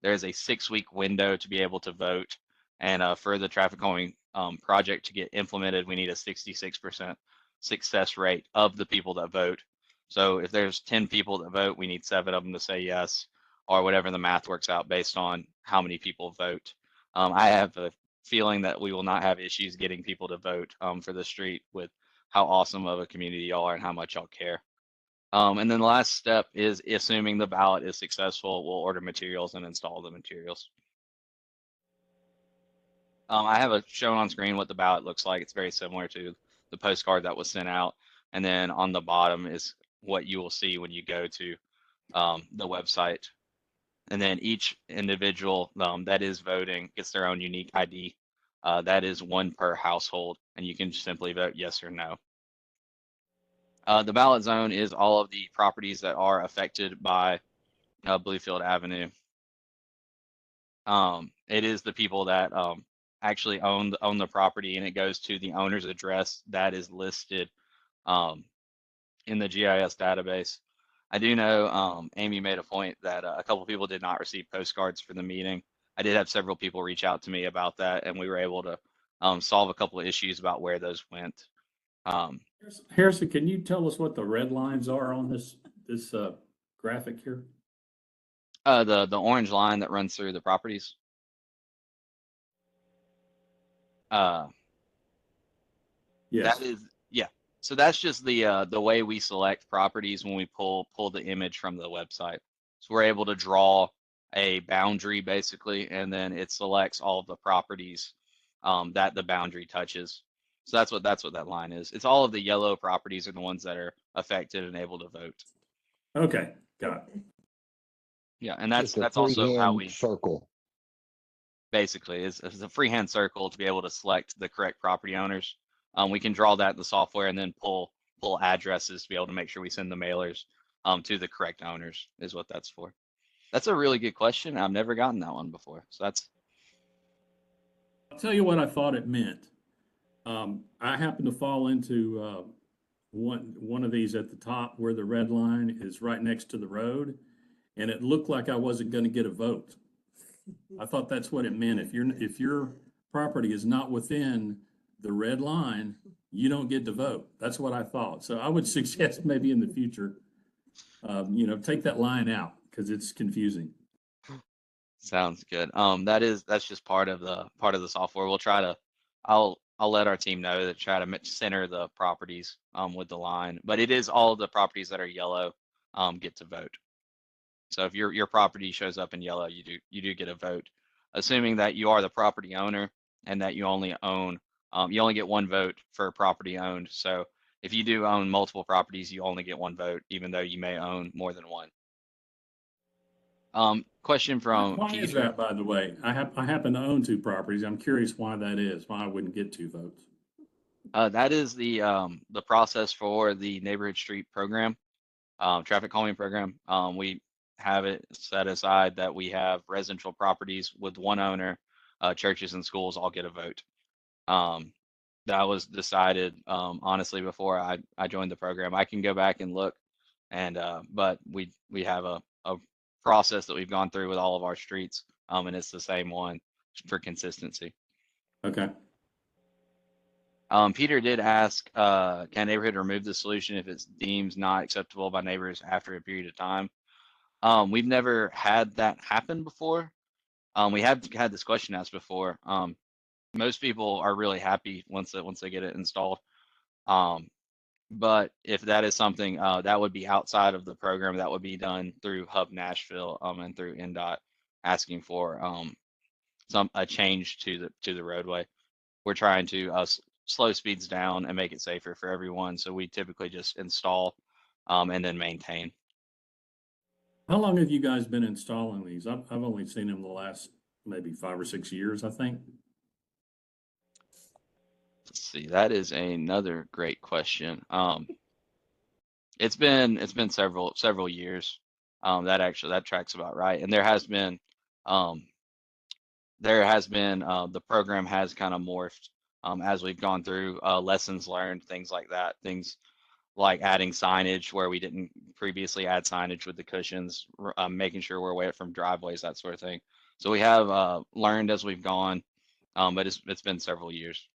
There's a 6-week window to be able to vote. And for the traffic calming project to get implemented, we need a 66% success rate of the people that vote. So if there's 10 people that vote, we need 7 of them to say yes, or whatever the math works out based on how many people vote. I have a feeling that we will not have issues getting people to vote for the street with how awesome of a community y'all are and how much y'all care. And then the last step is, assuming the ballot is successful, we'll order materials and install the materials. I have shown on screen what the ballot looks like. It's very similar to the postcard that was sent out. And then on the bottom is what you will see when you go to the website. And then each individual that is voting gets their own unique ID. That is 1 per household, and you can simply vote yes or no. The ballot zone is all of the properties that are affected by Bluefield Avenue. It is the people that actually own the property, and it goes to the owner's address that is listed in the GIS database. I do know Amy made a point that a couple people did not receive postcards for the meeting. I did have several people reach out to me about that, and we were able to solve a couple of issues about where those went. Harrison, can you tell us what the red lines are on this graphic here? The orange line that runs through the properties. Yes. That is, yeah. So that's just the way we select properties when we pull the image from the website. So we're able to draw a boundary basically, and then it selects all of the properties that the boundary touches. So that's what that line is. It's all of the yellow properties are the ones that are affected and able to vote. Okay, got it. Yeah, and that's Just a also how freehand we circle. basically is a freehand circle to be able to select the correct property owners. We can draw that in the software and then pull addresses to be able to make sure we send the mailers to the correct owners is what that's for. That's a really good question. I've never gotten that one before. So that's. I'll tell you what I thought it meant. I happen to fall into one of these at the top where the red line is right next to the road, and it looked like I wasn't going to get a vote. I thought that's what it meant. If your property is not within the red line, you don't get to vote. That's what I thought. So I would suggest maybe in the future, take that line out because it's confusing. Sounds good. That's just part of the software. We'll try to. I'll let our team know that try to center the properties with the line, but it is all of the properties that are yellow get to vote. So if your property shows up in yellow, you do get a vote, assuming that you are the property owner and that you only own you only get 1 vote for property owned. So if you do own multiple properties, you only get 1 vote, even though you may own more than 1. Question from Why Peter. is that, by the way? I happen to own 2 properties. I'm curious why that is, why I wouldn't get 2 votes. That is the process for the neighborhood street program, traffic calming program. We have it set aside that we have residential properties with 1 owner, churches and schools all get a vote. That was decided honestly before I joined the program. I can go back and look, and but we have a process that we've gone through with all of our streets, and it's the same one for consistency. Okay. Peter did ask, can a neighborhood remove the solution if it's deemed not acceptable by neighbors after a period of time? We've never had that happen before. We have had this question asked before. Most people are really happy once they get it installed. But if that is something that would be outside of the program, that would be done through Hub Nashville and through NDOT, asking for a change to the roadway. We're trying to slow speeds down and make it safer for everyone. So we typically just install and then maintain. How long have you guys been installing these? I've only seen them the last maybe 5 or 6 years, I think. Let's see, that is another great question. It's been several years. That tracks about right. And there has been there has been the program has kind of morphed as we've gone through, lessons learned, things like that, things like adding signage where we didn't previously add signage with the cushions, making sure we're away from driveways, that sort of thing. So we have learned as we've gone, but it's been several years.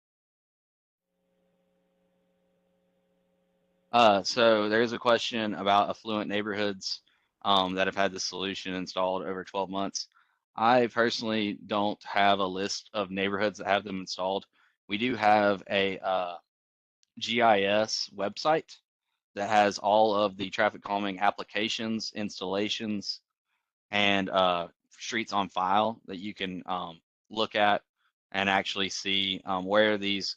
So there's a question about affluent neighborhoods that have had the solution installed over 12 months. I personally don't have a list of neighborhoods that have them installed. We do have a GIS website that has all of the traffic calming applications, installations, and streets on file that you can look at and actually see where these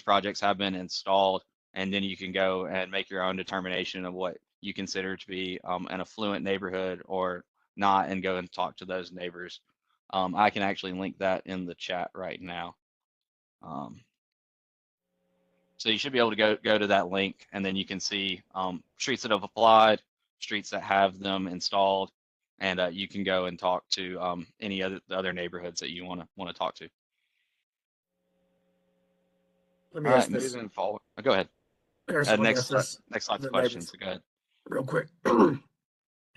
projects have been installed, and then you can go and make your own determination of what you consider to be an affluent neighborhood or not, and go and talk to those neighbors. I can actually link that in the chat right now. So you should be able to go to that link, and then you can see streets that have applied, streets that have them installed, and you can go and talk to any other neighborhoods that you want to talk to. Let me All ask right, this. moving forward. Oh, go ahead. Harrison, let me ask this. Next slide's the questions. neighbors Go ahead. real quick.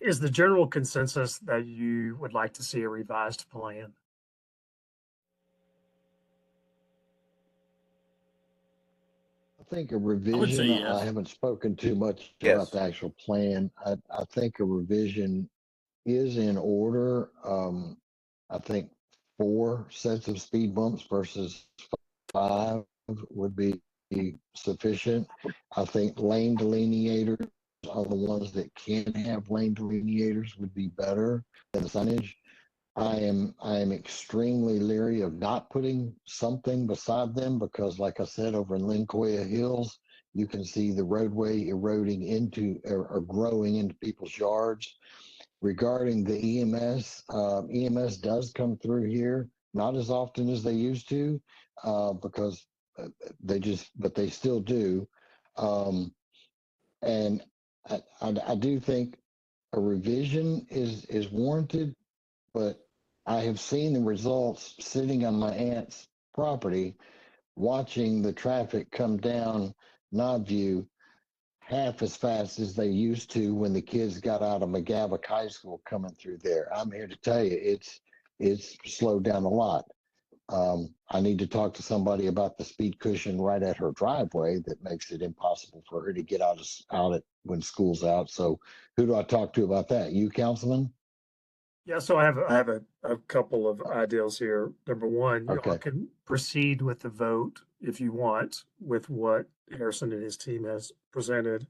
Is the general consensus that you would like to see a revised plan? I think a I would say revision, yes. I haven't spoken too much Yes. about the actual plan. I think a revision is in order. I think 4 sets of speed bumps versus 5 would be sufficient. I think lane delineators are the ones that can have lane delineators would be better than the signage. I am extremely leery of not putting something beside them because, like I said, over in Lincoya Hills, you can see the roadway eroding into or growing into people's yards. Regarding the EMS, EMS does come through here, not as often as they used to, because but they still do. And I do think a revision is warranted, but I have seen the results sitting on my aunt's property, watching the traffic come down Knobview half as fast as they used to when the kids got out of McGavock High School coming through there. I'm here to tell you, it's slowed down a lot. I need to talk to somebody about the speed cushion right at her driveway that makes it impossible for her to get out when school's out. So who do I talk to about that? You, Councilman? Yeah, so I have a couple of ideas here. Number one, you all Okay. can proceed with the vote if you want with what Harrison and his team has presented.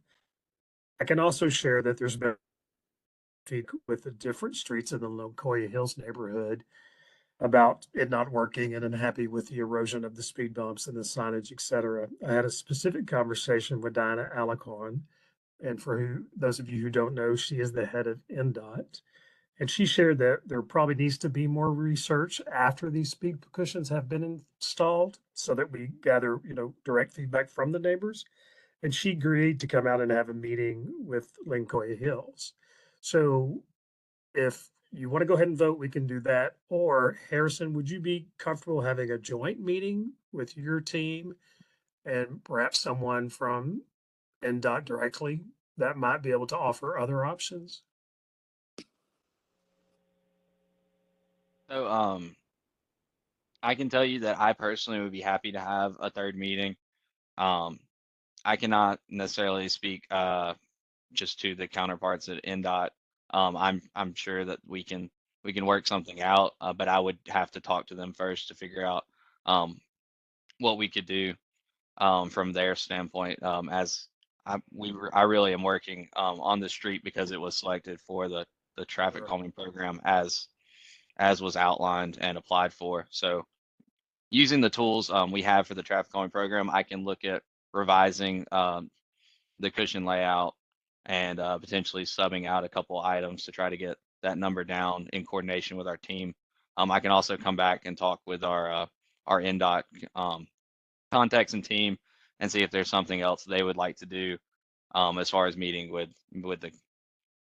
I can also share that there's been feedback with the different streets in the Lincoya Hills neighborhood about it not working and unhappy with the erosion of the speed bumps and the signage, et cetera. I had a specific conversation with Diana Alicorn, and for those of you who don't know, she is the head of NDOT. And she shared that there probably needs to be more research after these speed cushions have been installed so that we gather, direct feedback from the neighbors. And she agreed to come out and have a meeting with Lincoya Hills. So if you want to go ahead and vote, we can do that. Or Harrison, would you be comfortable having a joint meeting with your team and perhaps someone from NDOT directly that might be able to offer other options? So I can tell you that I personally would be happy to have a third meeting. I cannot necessarily speak just to the counterparts at NDOT. I'm sure that we can work something out, but I would have to talk to them first to figure out what we could do from their standpoint. As I really am working on the street because it was selected for the traffic Sure. calming program as was outlined and applied for. So using the tools we have for the traffic calming program, I can look at revising the cushion layout and potentially subbing out a couple items to try to get that number down in coordination with our team. I can also come back and talk with our NDOT contacts and team and see if there's something else they would like to do as far as meeting with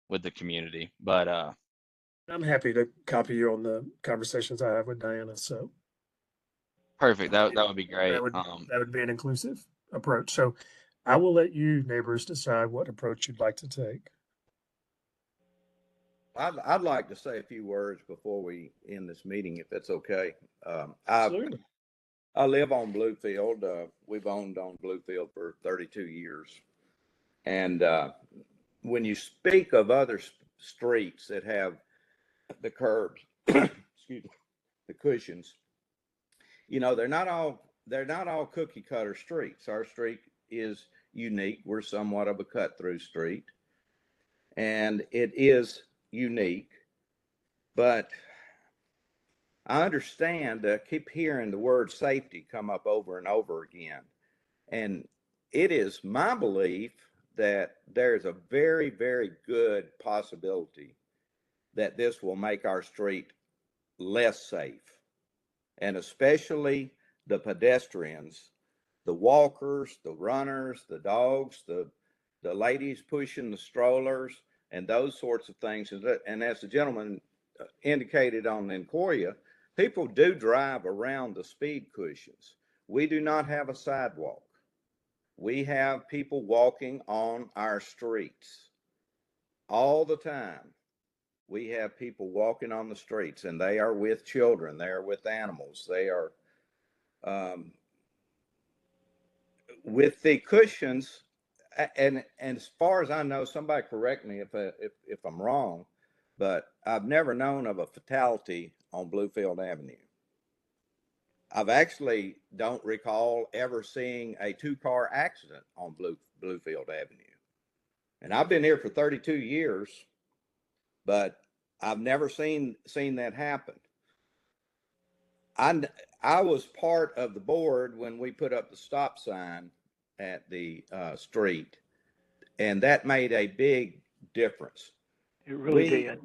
the community. But I'm happy to copy you on the conversations I have with Diana. So Perfect. That would be that great. would be an inclusive approach. So I will let you neighbors decide what approach you'd like to take. I'd like to say a few words before we end this meeting, if that's okay. Absolutely. I live on Bluefield. We've owned on Bluefield for 32 years. And when you speak of other streets that have the curbs, excuse me, the cushions, you know, they're not all cookie cutter streets. Our street is unique. We're somewhat of a cut through street, and it is unique. But I understand, keep hearing the word safety come up over and over again. And it is my belief that there's a very, very good possibility that this will make our street less safe. And especially the pedestrians, the walkers, the runners, the dogs, the ladies pushing the strollers, and those sorts of things. And as the gentleman indicated on Encoya, people do drive around the speed cushions. We do not have a sidewalk. We have people walking on our streets all the time. We have people walking on the streets, and they are with children. They are with animals. They are with the cushions. And as far as I know, somebody correct me if I'm wrong, but I've never known of a fatality on Bluefield Avenue. I've actually don't recall ever seeing a 2-car accident on Bluefield Avenue. And I've been here for 32 years, but I've never seen that happen. I was part of the board when we put up the stop sign at the street, and that made a big difference. It really did.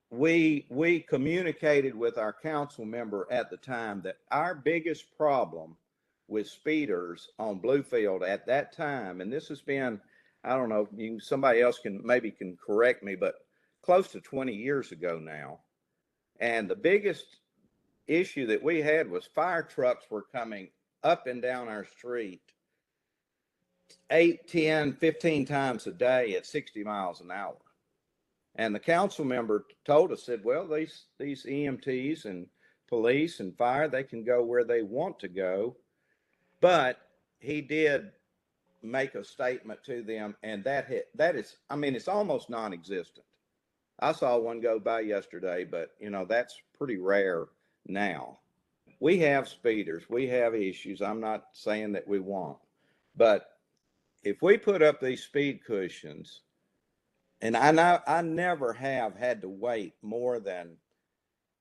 We communicated with our council member at the time that our biggest problem with speeders on Bluefield at that time, and this has been, I don't know, somebody else can correct me, but close to 20 years ago now. And the biggest issue that we had was fire trucks were coming up and down our street 8, 10, 15 times a day at 60 miles an hour. And the council member told us, said, well, these EMTs and police and fire, they can go where they want to go. But he did make a statement to them, and that is, I mean, it's almost non-existent. I saw one go by yesterday, but you know, that's pretty rare now. We have speeders, we have issues. I'm not saying that we won't, but if we put up these speed cushions, and I know I never have had to wait more than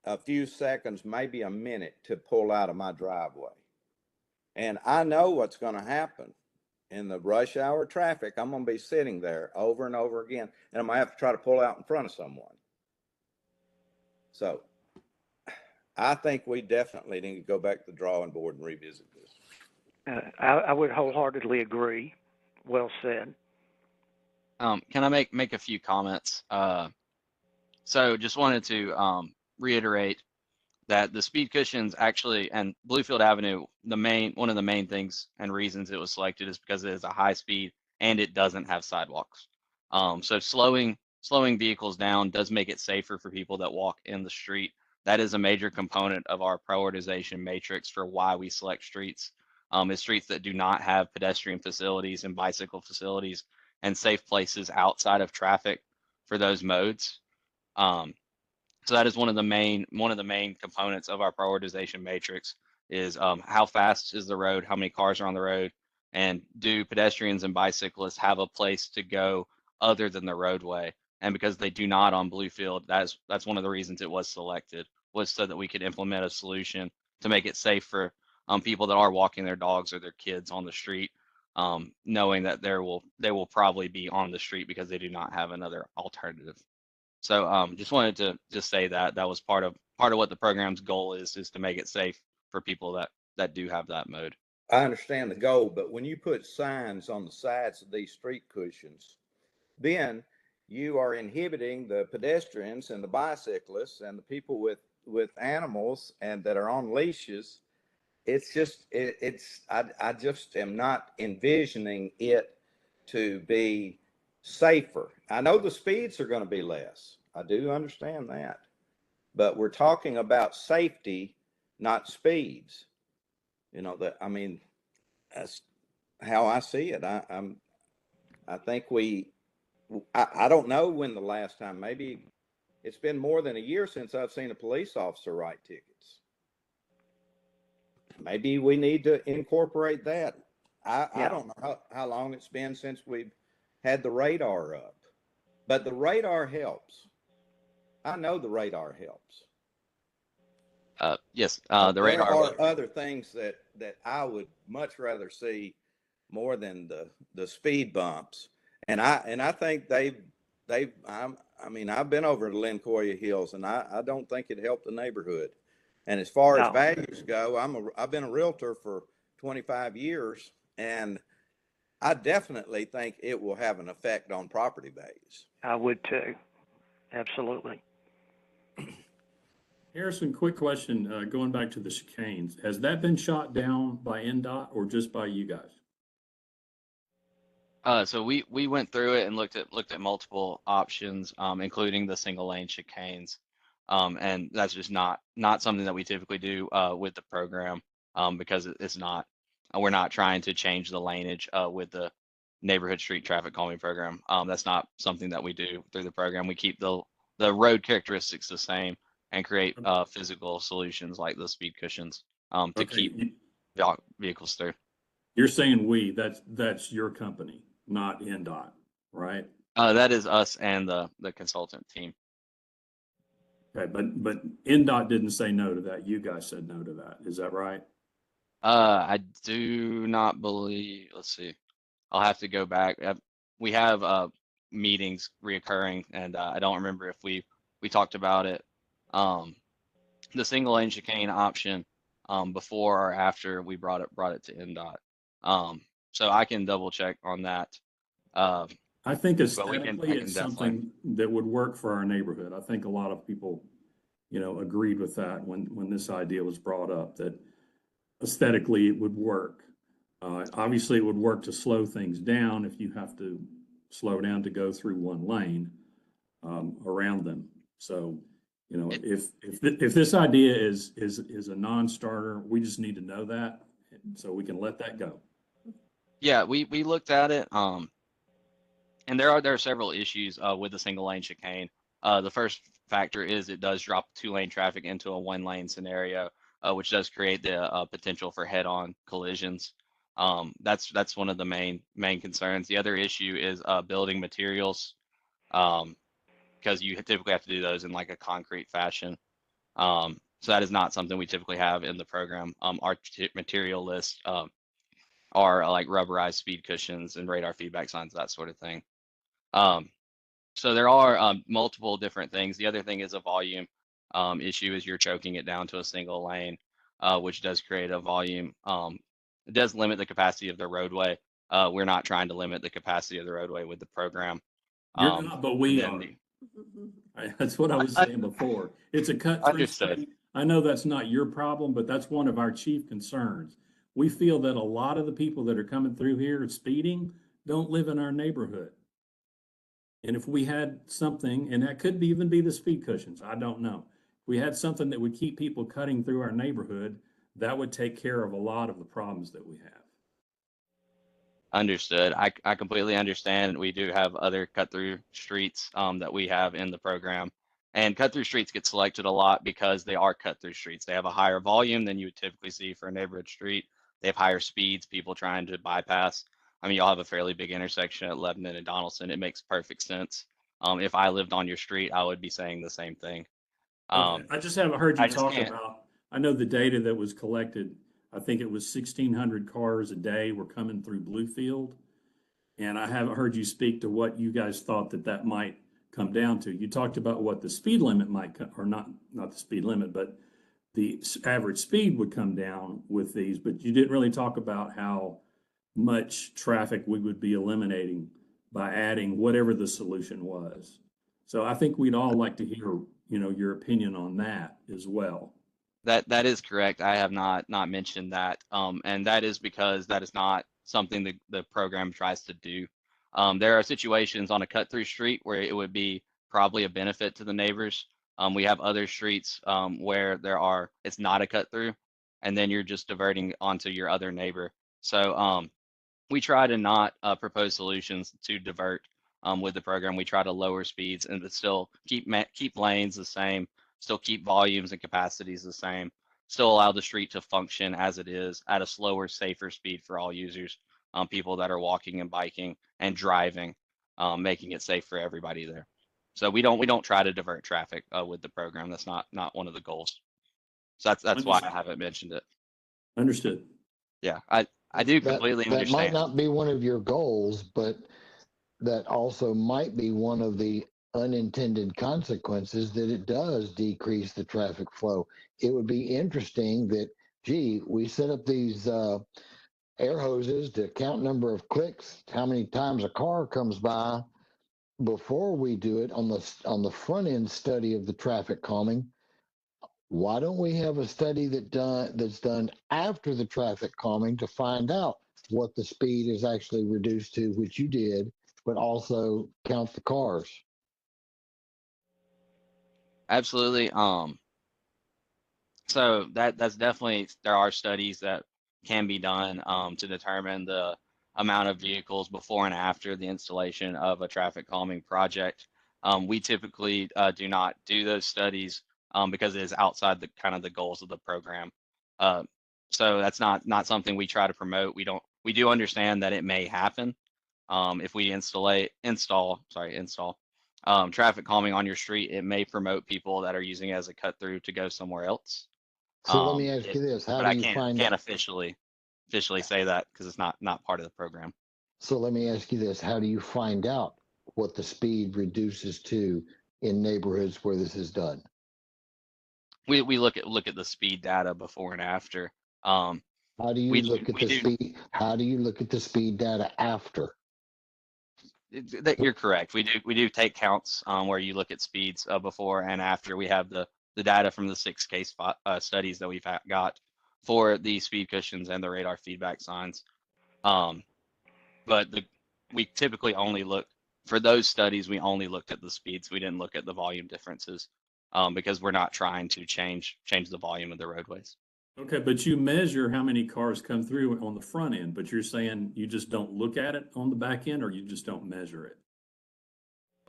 a few seconds, maybe a minute, to pull out of my driveway. And I know what's going to happen in the rush hour traffic. I'm going to be sitting there over and over again, and I'm going to have to try to pull out in front of someone. So I think we definitely need to go back to the drawing board and revisit this. I would wholeheartedly agree. Well said. Can I make a few comments? So just wanted to reiterate that the speed cushions actually, and Bluefield Avenue, one of the main things and reasons it was selected is because it is a high speed and it doesn't have sidewalks. So slowing vehicles down does make it safer for people that walk in the street. That is a major component of our prioritization matrix for why we select streets. Is streets that do not have pedestrian facilities and bicycle facilities and safe places outside of traffic for those modes. So that is one of the main components of our prioritization matrix is how fast is the road, how many cars are on the road, and do pedestrians and bicyclists have a place to go other than the roadway? And because they do not on Bluefield, that's one of the reasons it was selected, was so that we could implement a solution to make it safe for people that are walking their dogs or their kids on the street, knowing that they will probably be on the street because they do not have another alternative. So just wanted to just say that was part of what the program's goal is to make it safe for people that do have that mode. I understand the goal, but when you put signs on the sides of these street cushions, then you are inhibiting the pedestrians and the bicyclists and the people with animals and that are on leashes. It's just, I just am not envisioning it to be safer. I know the speeds are going to be less. I do understand that, but we're talking about safety, not speeds. You know, that, I mean, that's how I see it. I think I don't know when the last time, maybe it's been more than a year since I've seen a police officer write tickets. Maybe we need to incorporate that. I don't know how long it's been since we've had the radar up, but the radar helps. I know the radar helps. Yes, But the there radar. are other things that I would much rather see more than the speed bumps. And I think I mean, I've been over to Lincoln Hills, and I don't think it helped the neighborhood. And as far as No. values go, I've been a realtor for 25 years, and I definitely think it will have an effect on property values. I would too. Absolutely. Harrison, quick question, going back to the chicanes. Has that been shot down by NDOT or just by you guys? So we went through it and looked at multiple options, including the single lane chicanes, and that's just not something that we typically do with the program, because it's not, we're not trying to change the laneage with the neighborhood street traffic calming program. That's not something that we do through the program. We keep the road characteristics the same and create physical solutions like the speed cushions to keep vehicles through. You're saying that's your company, not NDOT, right? That is us and the consultant team. Okay, but NDOT didn't say no to that. You guys said no to that. Is that right? I do not believe. Let's see. I'll have to go back. We have meetings reoccurring, and I don't remember if we talked about it. The single lane chicane option before or after we brought it to NDOT. So I can double check on that. I think But aesthetically it's something that would work for our neighborhood. I think a lot of people, agreed with that when this idea was brought up, that aesthetically it would work. Obviously, it would work to slow things down if you have to slow down to go through one lane around them. So, if this idea is a non-starter, we just need to know that so we can let that go. Yeah, we looked at it. And there are several issues with the single lane chicane. The first factor is it does drop 2-lane traffic into a 1-lane scenario, which does create the potential for head-on collisions. That's one of the main concerns. The other issue is building materials, because you typically have to do those in like a concrete fashion. So that is not something we typically have in the program. Our material list are like rubberized speed cushions and radar feedback signs, that sort of thing. So there are multiple different things. The other thing is a volume issue, is you're choking it down to a single lane, which does create a volume. It does limit the capacity of the roadway. We're not trying to limit the capacity of the roadway with the program. You're not, but we are. That's what I was saying before. It's a cut-through street. I know that's not your problem, but that's one of our chief concerns. We feel that a lot of the people that are coming through here speeding don't live in our neighborhood. And if we had something, and that could even be the speed cushions, I don't know. If we had something that would keep people cutting through our neighborhood, that would take care of a lot of the problems that we have. Understood. I completely understand. We do have other cut-through streets that we have in the program. And cut-through streets get selected a lot because they are cut-through streets. They have a higher volume than you would typically see for a neighborhood street. They have higher speeds, people trying to bypass. I mean, y'all have a fairly big intersection at Lebanon and Donaldson. It makes perfect sense. If I lived on your street, I would be saying the same thing. Okay. I just haven't heard you talk about, I know the data that was collected, I think it was 1,600 cars a day were coming through Bluefield. And I haven't heard you speak to what you guys thought that might come down to. You talked about what the speed limit might come, or not the speed limit, but the average speed would come down with these, but you didn't really talk about how much traffic we would be eliminating by adding whatever the solution was. So I think we'd all like to hear, your opinion on that as well. That is correct. I have not mentioned that, and that is because that is not something the program tries to do. There are situations on a cut through street where it would be probably a benefit to the neighbors. We have other streets where it's not a cut through, and then you're just diverting onto your other neighbor. So we try to not propose solutions to divert with the program. We try to lower speeds and but still keep lanes the same, still keep volumes and capacities the same, still allow the street to function as it is at a slower, safer speed for all users, people that are walking and biking and driving, making it safe for everybody there. So we don't try to divert traffic with the program. That's not one of the goals. So that's why I haven't mentioned it. Understood. Yeah, I do completely That might understand. not be one of your goals, but that also might be one of the unintended consequences that it does decrease the traffic flow. It would be interesting that, gee, we set up these air hoses to count number of clicks, how many times a car comes by before we do it on the front end study of the traffic calming. Why don't we have a study that's done after the traffic calming to find out what the speed is actually reduced to, which you did, but also count the cars? Absolutely. So that's definitely, there are studies that can be done to determine the amount of vehicles before and after the installation of a traffic calming project. We typically do not do those studies because it is outside the kind of the goals of the program. So that's not something we try to promote. We do understand that it may happen if we install traffic calming on your street. It may promote people that are using it as a cut through to go somewhere else. So let me ask you this: how But do I you find can't out? officially say that because it's not part of the program. So let me ask you this: how do you find out what the speed reduces to in neighborhoods where this is done? We look at the speed data before and after. Um, How do you we look at we the do speed? How do you look at the speed data after? that you're correct. We do take counts where you look at speeds before and after. We have the data from the 6 case studies that we've got for the speed cushions and the radar feedback signs. But we typically only look for those studies. We only looked at the speeds. We didn't look at the volume differences because we're not trying to change the volume of the roadways. Okay, but you measure how many cars come through on the front end, but you're saying you just don't look at it on the back end, or you just don't measure it?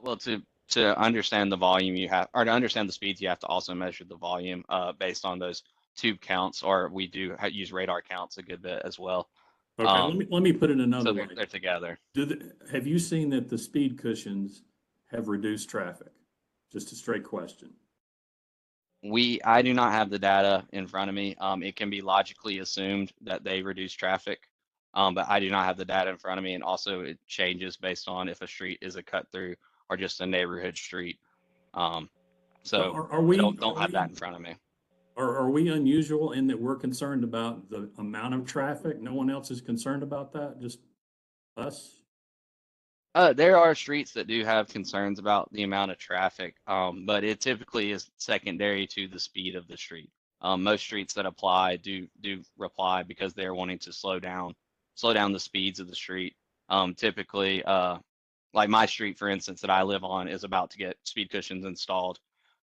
Well, to understand the volume you have, or to understand the speeds, you have to also measure the volume based on those tube counts, or we do use radar counts a good bit as well. Okay, let me put it another So way. they're together. Have you seen that the speed cushions have reduced traffic? Just a straight question. I do not have the data in front of me. It can be logically assumed that they reduce traffic, but I do not have the data in front of me. And also it changes based on if a street is a cut through or just a neighborhood street. So are we, I don't have that in front of me. Are we unusual in that we're concerned about the amount of traffic? No one else is concerned about that, just us? There are streets that do have concerns about the amount of traffic, but it typically is secondary to the speed of the street. Most streets that apply do reply because they're wanting to slow down the speeds of the street. Typically, like my street, for instance, that I live on is about to get speed cushions installed.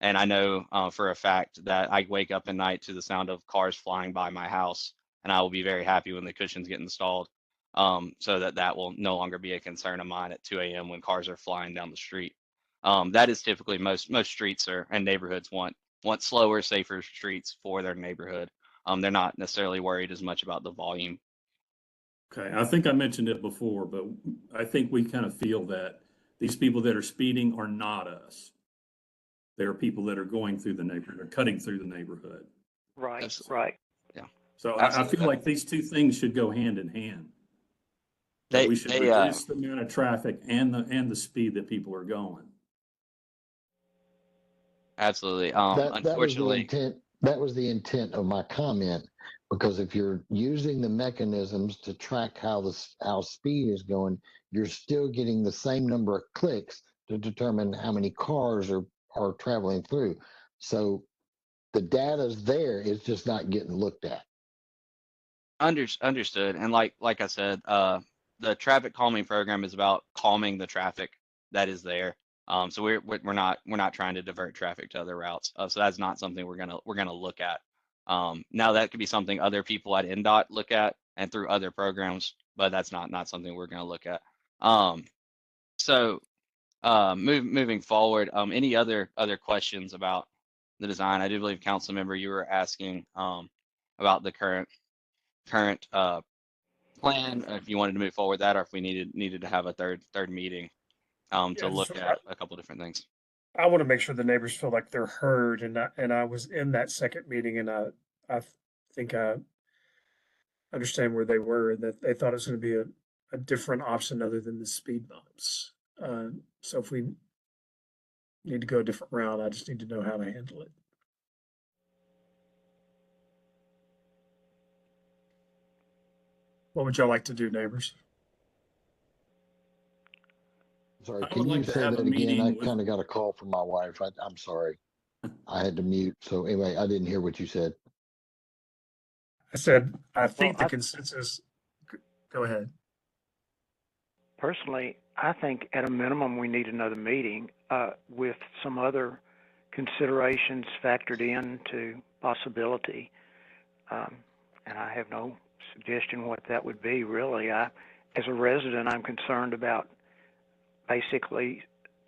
And I know for a fact that I wake up at night to the sound of cars flying by my house, and I will be very happy when the cushions get installed. So that will no longer be a concern of mine at 2 a.m. when cars are flying down the street. That is typically most streets and neighborhoods want slower, safer streets for their neighborhood. They're not necessarily worried as much about the volume. Okay, I think I mentioned it before, but I think we kind of feel that these people that are speeding are not us. There are people that are going through the neighborhood, or cutting through the neighborhood. Right, Absolutely. right. Yeah. So I feel like these two things should go hand in hand. That we should reduce the amount of traffic and the speed that people are going. Absolutely. That was the Unfortunately, intent. That was the intent of my comment. Because if you're using the mechanisms to track how speed is going, you're still getting the same number of clicks to determine how many cars are traveling through. So the data's there, it's just not getting looked at. Understood. And like I said, the traffic calming program is about calming the traffic that is there. So we're not trying to divert traffic to other routes. So that's not something we're gonna look at. Now that could be something other people at NDOT look at and through other programs, but that's not something we're gonna look at. So moving forward, any other questions about the design? I do believe, council member, you were asking about the current plan, if you wanted to move forward with that, or if we needed to have a third meeting to Yeah, look at a couple different things. I want to make sure the neighbors feel like they're heard, and I was in that second meeting, and I think I understand where they were, and that they thought it was going to be a different option other than the speed bumps. So if we need to go a different route, I just need to know how to handle it. What would y'all like to do, neighbors? Sorry, I can would you like to say have a that again? meeting I with, kind of got a call from my wife. I'm sorry. I had to mute. So anyway, I didn't hear what you said. I said, I think the I- consensus, go ahead. Personally, I think at a minimum we need another meeting with some other considerations factored into possibility. And I have no suggestion what that would be, really. As a resident, I'm concerned about basically,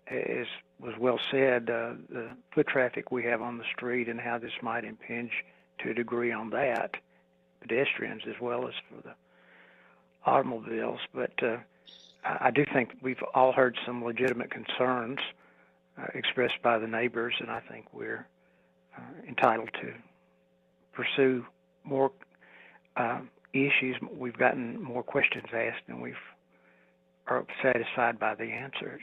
as was well said, the foot traffic we have on the street and how this might impinge to a degree on that, pedestrians as well as for the automobiles. But I do think we've all heard some legitimate concerns expressed by the neighbors, and I think we're entitled to pursue more issues. We've gotten more questions asked than we've are satisfied by the answers.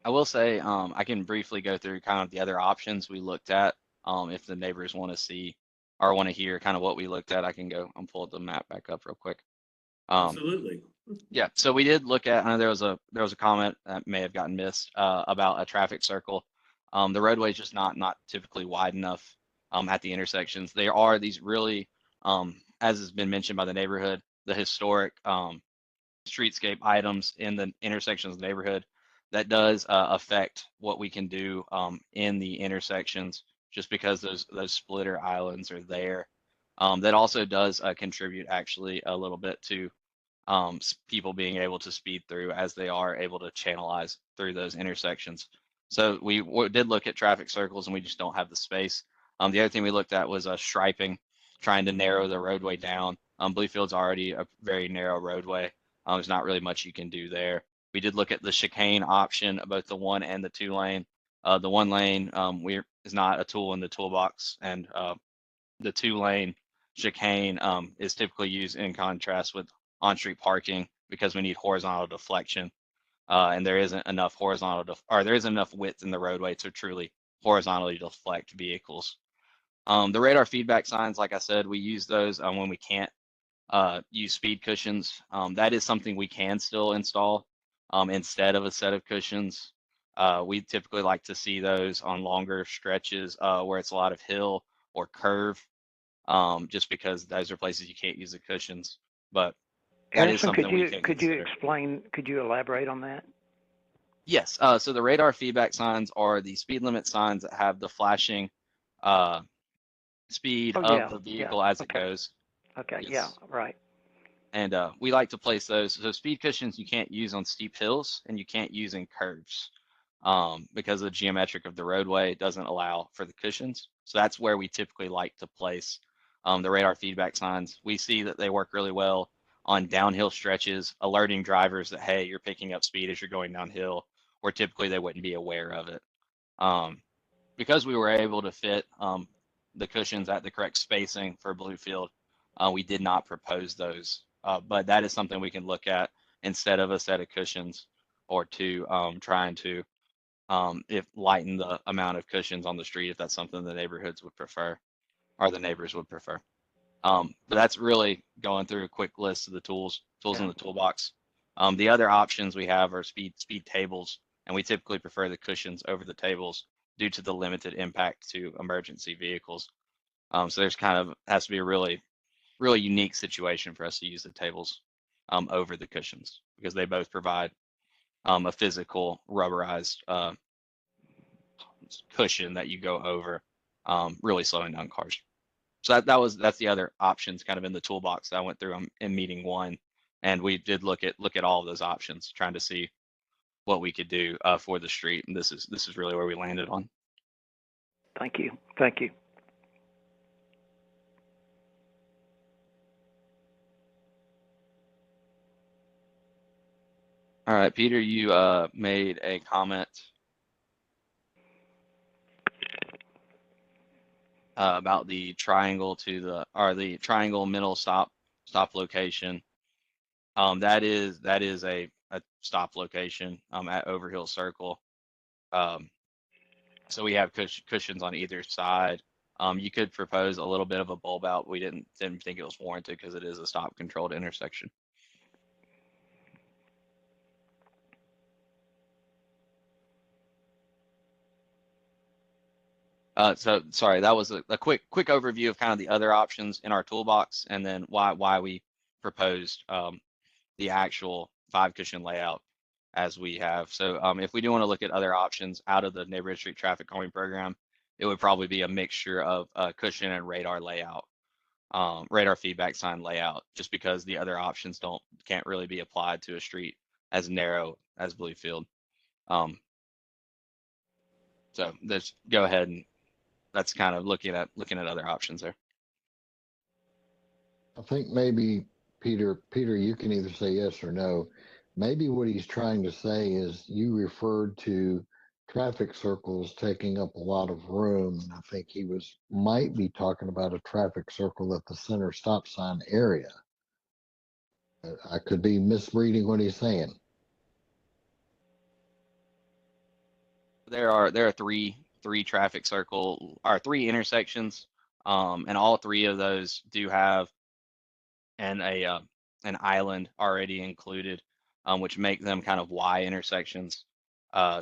I will say, I can briefly go through kind of the other options we looked at. If the neighbors want to see or want to hear kind of what we looked at, I can go and pull the map back up real quick. absolutely. Yeah, so we did look at, I know there was a comment that may have gotten missed about a traffic circle. The roadway is just not typically wide enough at the intersections. There are these really, as has been mentioned by the neighborhood, the historic streetscape items in the intersections of the neighborhood that does affect what we can do in the intersections, just because those splitter islands are there. That also does contribute actually a little bit to people being able to speed through, as they are able to channelize through those intersections. So we did look at traffic circles, and we just don't have the space. The other thing we looked at was striping, trying to narrow the roadway down. Bluefield's already a very narrow roadway. There's not really much you can do there. We did look at the chicane option, both the 1 and the 2 lane. The 1 lane is not a tool in the toolbox, and the 2 lane chicane is typically used in contrast with on-street parking, because we need horizontal deflection, and there isn't enough there isn't enough width in the roadway to truly horizontally deflect vehicles. The radar feedback signs, like I said, we use those when we can't use speed cushions. That is something we can still install instead of a set of cushions. We typically like to see those on longer stretches where it's a lot of hill or curve, just because those are places you can't use the cushions. But that is Harrison, something we can could you consider. explain? Could you elaborate on that? Yes. So the radar feedback signs are the speed limit signs that have the flashing speed Oh, of yeah, the yeah. vehicle as it Okay. goes. Okay, Yes. yeah, right. And we like to place those. So speed cushions you can't use on steep hills, and you can't use in curves because the geometric of the roadway doesn't allow for the cushions. So that's where we typically like to place the radar feedback signs. We see that they work really well on downhill stretches, alerting drivers that, hey, you're picking up speed as you're going downhill, where typically they wouldn't be aware of it. Because we were able to fit the cushions at the correct spacing for Bluefield, we did not propose those. But that is something we can look at instead of a set of cushions, or to trying to lighten the amount of cushions on the street, if that's something the neighborhoods would prefer. the neighbors would prefer. But that's really going through a quick list of the tools in the toolbox. The other options we have are speed tables, and we typically prefer the cushions over the tables due to the limited impact to emergency vehicles. So there's kind of has to be a really unique situation for us to use the tables over the cushions, because they both provide a physical rubberized cushion that you go over, really slowing down cars. So that's the other options kind of in the toolbox that I went through in meeting one, and we did look at all of those options, trying to see what we could do for the street, and this is really where we landed on. Thank you. Thank you. All right, Peter, you made a comment about the triangle the triangle middle stop location. That is a stop location at Overhill Circle. So we have cushions on either side. You could propose a little bit of a bulb out. We didn't think it was warranted because it is a stop controlled intersection. So sorry, that was a quick overview of kind of the other options in our toolbox, and then why we proposed the actual 5 cushion layout as we have. So if we do want to look at other options out of the neighborhood street traffic calming program, it would probably be a mixture of cushion and radar layout, radar feedback sign layout, just because the other options can't really be applied to a street as narrow as Bluefield. So let's go ahead, and that's kind of looking at other options there. I think maybe Peter, you can either say yes or no. Maybe what he's trying to say is you referred to traffic circles taking up a lot of room. I think he might be talking about a traffic circle at the center stop sign area. I could be misreading what he's saying. There are three traffic circle, or 3 intersections, and all 3 of those do have an island already included, which make them kind of Y intersections.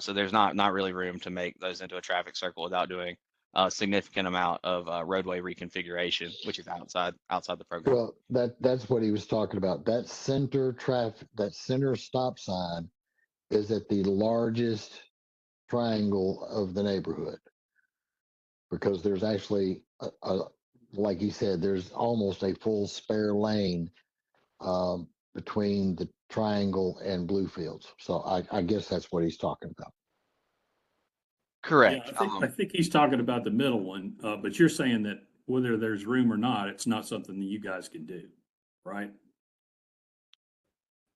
So there's not really room to make those into a traffic circle without doing a significant amount of roadway reconfiguration, which is outside the program. Well, that's what he was talking about. That center stop sign is at the largest triangle of the neighborhood, because there's actually like he said, there's almost a full spare lane between the triangle and Bluefields. So I guess that's what he's talking about. Correct. Yeah, I think he's talking about the middle one, but you're saying that whether there's room or not, it's not something that you guys can do, right?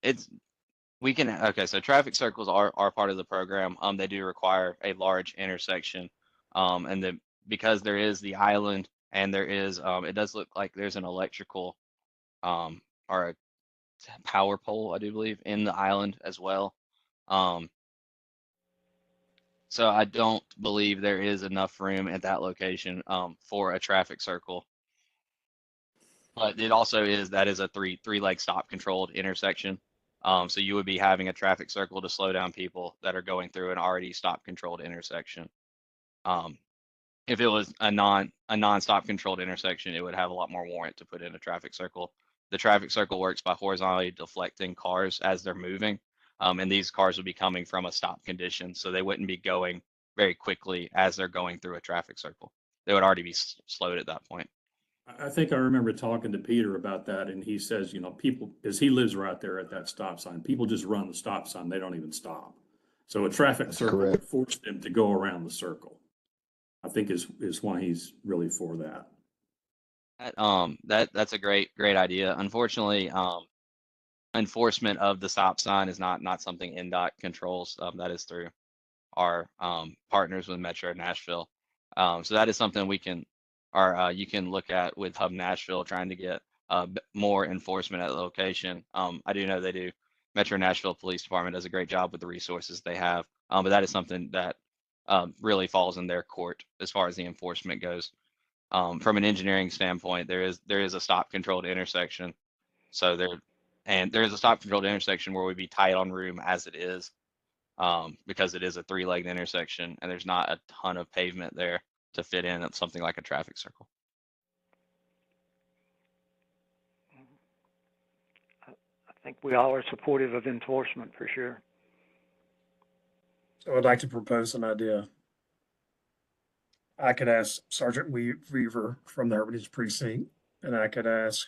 So traffic circles are part of the program. They do require a large intersection, and because there is the island, and there is it does look like there's an electrical or a power pole, I do believe, in the island as well. So I don't believe there is enough room at that location for a traffic circle. But it also is a three-leg stop controlled intersection. So you would be having a traffic circle to slow down people that are going through an already stop controlled intersection. If it was a non-stop controlled intersection, it would have a lot more warrant to put in a traffic circle. The traffic circle works by horizontally deflecting cars as they're moving, and these cars would be coming from a stop condition, so they wouldn't be going very quickly as they're going through a traffic circle. They would already be slowed at that point. I think I remember talking to Peter about that, and he says, people, because he lives right there at that stop sign, people just run the stop sign, they don't even stop. So a traffic circle would force them to go around the circle, I think is why he's really for that. That's a great idea. Unfortunately, enforcement of the stop sign is not something NDOT controls. That is through our partners with Metro Nashville. So that is something you can look at with Hub Nashville, trying to get more enforcement at the location. I do know they do. Metro Nashville Police Department does a great job with the resources they have, but that is something that really falls in their court as far as the enforcement goes. from an engineering standpoint, there is a stop controlled intersection. So there is a stop controlled intersection where we'd be tight on room as it is, because it is a 3-legged intersection and there's not a ton of pavement there to fit in at something like a traffic circle. I think we all are supportive of enforcement for sure. So I'd like to propose an idea. I could ask Sergeant Weaver from the Hermitage Precinct, and I could ask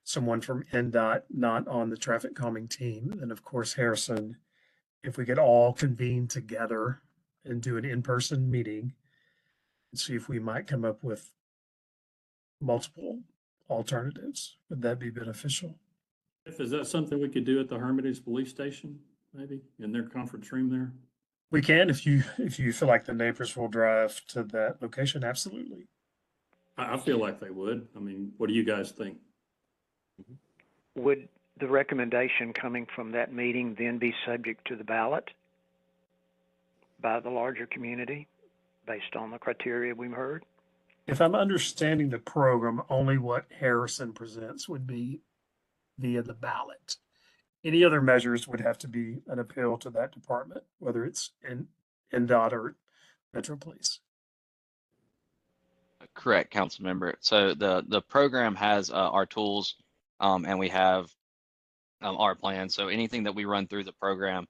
someone from NDOT not on the traffic calming team, and of course Harrison, if we could all convene together and do an in-person meeting and see if we might come up with multiple alternatives. Would that be beneficial? Is that something we could do at the Hermitage Police Station, maybe, in their conference room there? We can, if you feel like the neighbors will drive to that location, absolutely. I feel like they would. I mean, what do you guys think? Would the recommendation coming from that meeting then be subject to the ballot by the larger community based on the criteria we've heard? If I'm understanding the program, only what Harrison presents would be via the ballot. Any other measures would have to be an appeal to that department, whether it's in NDOT or Metro Police. Correct, council member. So the program has our tools, and we have our plan. So anything that we run through the program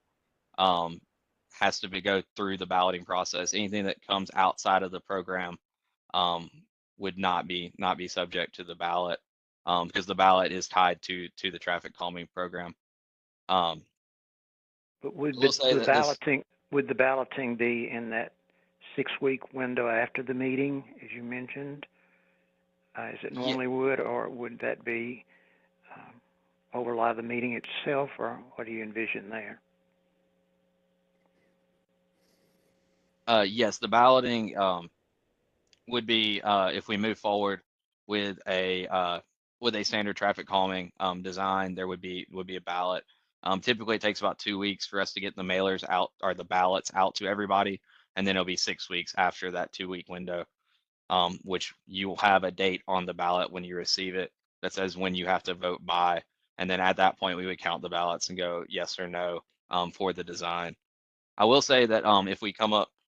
has to go through the balloting process. Anything that comes outside of the program would not be subject to the ballot, because the ballot is tied to the traffic calming program. But would the balloting be in that 6-week window after the meeting, as you mentioned, as it normally would, or would that be overlie the meeting itself, or what do you envision there? Yes, the balloting would be if we move forward with a standard traffic calming design, there would be a ballot. Typically, it takes about 2 weeks for us to get the mailers out or the ballots out to everybody, and then it'll be 6 weeks after that 2-week window, which you will have a date on the ballot when you receive it that says when you have to vote by, and then at that point we would count the ballots and go yes or no for the design. I will say that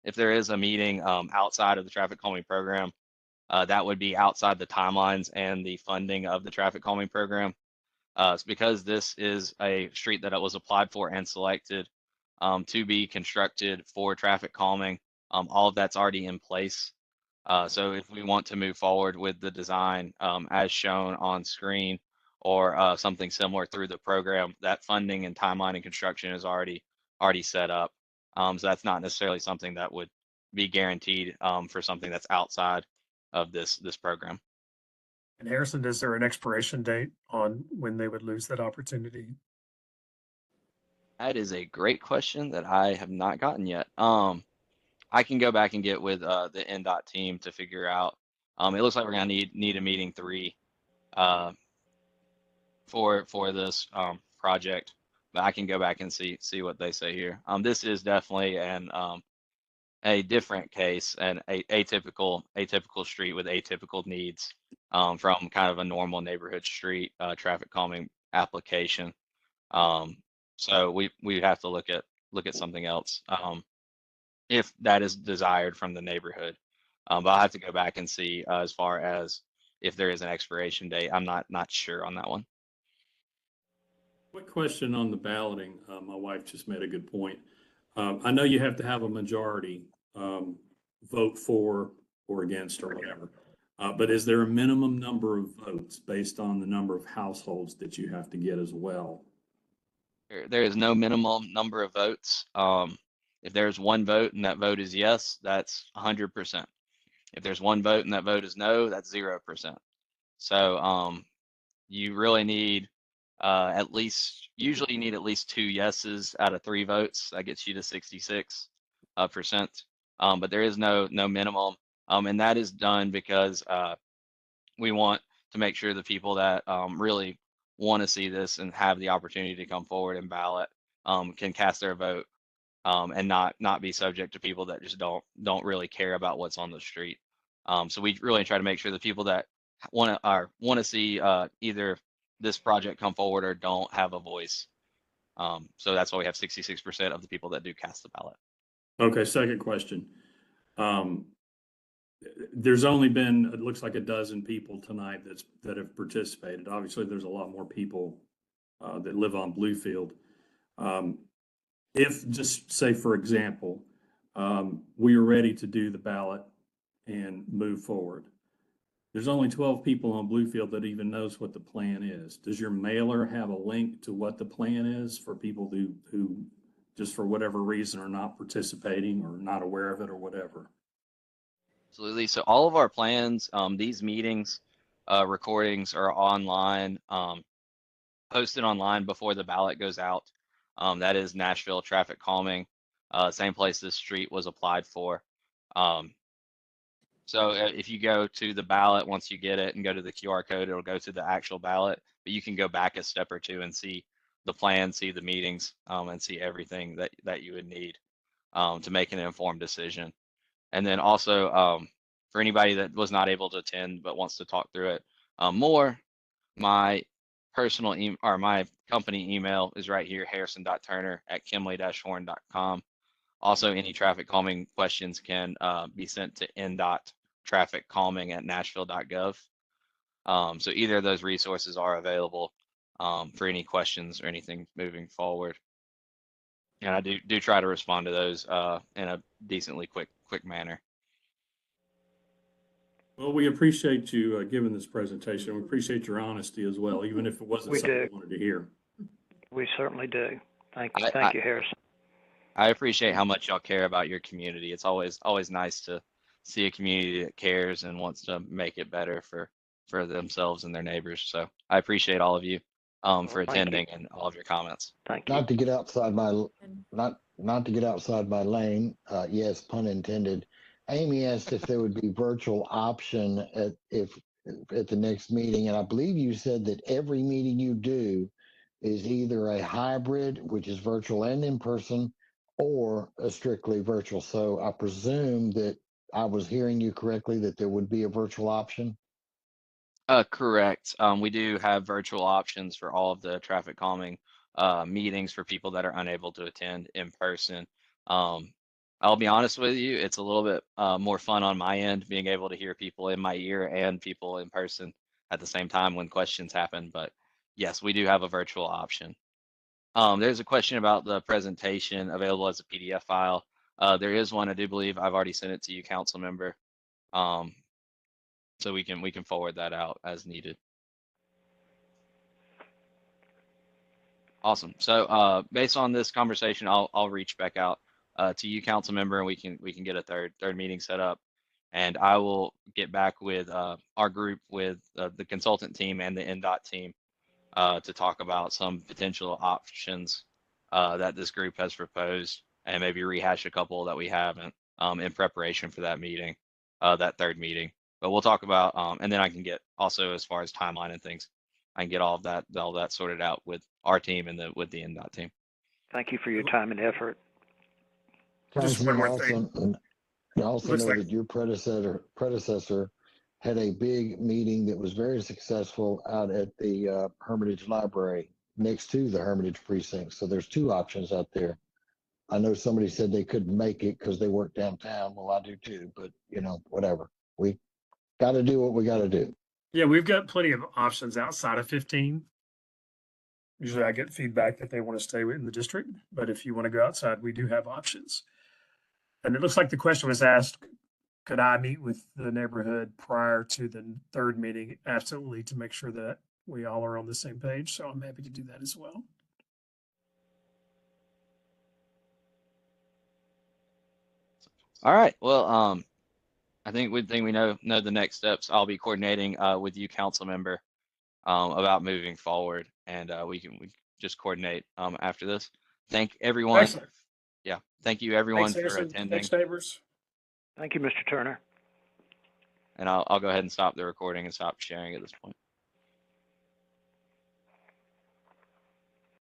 if there is a meeting outside of the traffic calming program, that would be outside the timelines and the funding of the traffic calming program. Because this is a street that it was applied for and selected to be constructed for traffic calming, all of that's already in place. So if we want to move forward with the design as shown on screen or something similar through the program, that funding and timeline and construction is already set up. So that's not necessarily something that would be guaranteed for something that's outside of this program. And Harrison, is there an expiration date on when they would lose that opportunity? That is a great question that I have not gotten yet. I can go back and get with the NDOT team to figure out. It looks like we're gonna need a meeting 3 for this project, but I can go back and see what they say here. This is definitely a different case and atypical street with atypical needs from kind of a normal neighborhood street traffic calming application. So we have to look at something else if that is desired from the neighborhood. But I'll have to go back and see as far as if there is an expiration date. I'm not sure on that one. Quick question on the balloting. My wife just made a good point. I know you have to have a majority vote for or against or whatever. But is there a minimum number of votes based on the number of households that you have to get as well? There is no minimum number of votes. If there's one vote and that vote is yes, that's 100%. If there's one vote and that vote is no, that's 0%. So you really need usually you need at least 2 yeses out of 3 votes. That gets you to 66%. But there is no minimum. And that is done because we want to make sure the people that really want to see this and have the opportunity to come forward and ballot can cast their vote and not be subject to people that just don't really care about what's on the street. So we really try to make sure the people that want to see either this project come forward or don't have a voice. So that's why we have 66% of the people that do cast the ballot. Okay, second question. There's only been, it looks like a dozen people tonight that have participated. Obviously, there's a lot more people that live on Bluefield. If, just say for example, we are ready to do the ballot and move forward. There's only 12 people on Bluefield that even knows what the plan is. Does your mailer have a link to what the plan is for people who just for whatever reason are not participating or not aware of it or whatever? Absolutely. So all of our plans, these meetings, recordings are online, posted online before the ballot goes out. That is Nashville Traffic Calming, same place this street was applied for. So if you go to the ballot, once you get it and go to the QR code, it'll go to the actual ballot, but you can go back a step or two and see the plan, see the meetings, and see everything that you would need to make an informed decision. And then also for anybody that was not able to attend but wants to talk through it more, my personal email or my company email is right here, harrison.turner@kimley-horn.com. Also, any traffic calming questions can be sent to NDOT TrafficCalming.Nashville.gov. So either of those resources are available for any questions or anything moving forward. And I do try to respond to those in a decently quick manner. Well, we appreciate you giving this presentation. We appreciate your honesty as well, even if it wasn't something we wanted to hear. We certainly do. Thank you. Thank you, Harrison. I appreciate how much y'all care about your community. It's always nice to see a community that cares and wants to make it better for themselves and their neighbors. So I appreciate all of you for attending and all of your comments. Thank you. Not to get outside my lane, yes, pun intended. Amy asked if there would be virtual option at the next meeting, and I believe you said that every meeting you do is either a hybrid, which is virtual and in person, or a strictly virtual. So I presume that I was hearing you correctly, that there would be a virtual option. Correct. We do have virtual options for all of the traffic calming meetings for people that are unable to attend in person. I'll be honest with you, it's a little bit more fun on my end, being able to hear people in my ear and people in person at the same time when questions happen. But yes, we do have a virtual option. There's a question about the presentation available as a PDF file. There is one, I do believe I've already sent it to you, council member. So we can forward that out as needed. Awesome. So based on this conversation, I'll reach back out to you, council member, and we can get a third meeting set up. And I will get back with our group, with the consultant team and the NDOT team to talk about some potential options that this group has proposed, and maybe rehash a couple that we haven't in preparation for that meeting, that third meeting. But we'll talk about, and then I can get also, as far as timeline and things, I can get all that sorted out with our team and with the NDOT team. Thank you for your time and effort. Just one more thing. I also know that your predecessor had a big meeting that was very successful out at the Hermitage Library next to the Hermitage Precinct. So there's two options out there. I know somebody said they couldn't make it because they work downtown. Well, I do too, but whatever. We got to do what we got to do. Yeah, we've got plenty of options outside of 15. Usually I get feedback that they want to stay in the district, but if you want to go outside, we do have options. And it looks like the question was asked, could I meet with the neighborhood prior to the third meeting? Absolutely, to make sure that we all are on the same page. So I'm happy to do that as well. All right. Well, I think we know the next steps. I'll be coordinating with you, council member, about moving forward, and we just coordinate after this. Thank everyone. Excellent. Yeah. Thank you everyone Thanks, for attending. Thanks, neighbors. Thank you, Mr. Turner. And I'll go ahead and stop the recording and stop sharing at this point.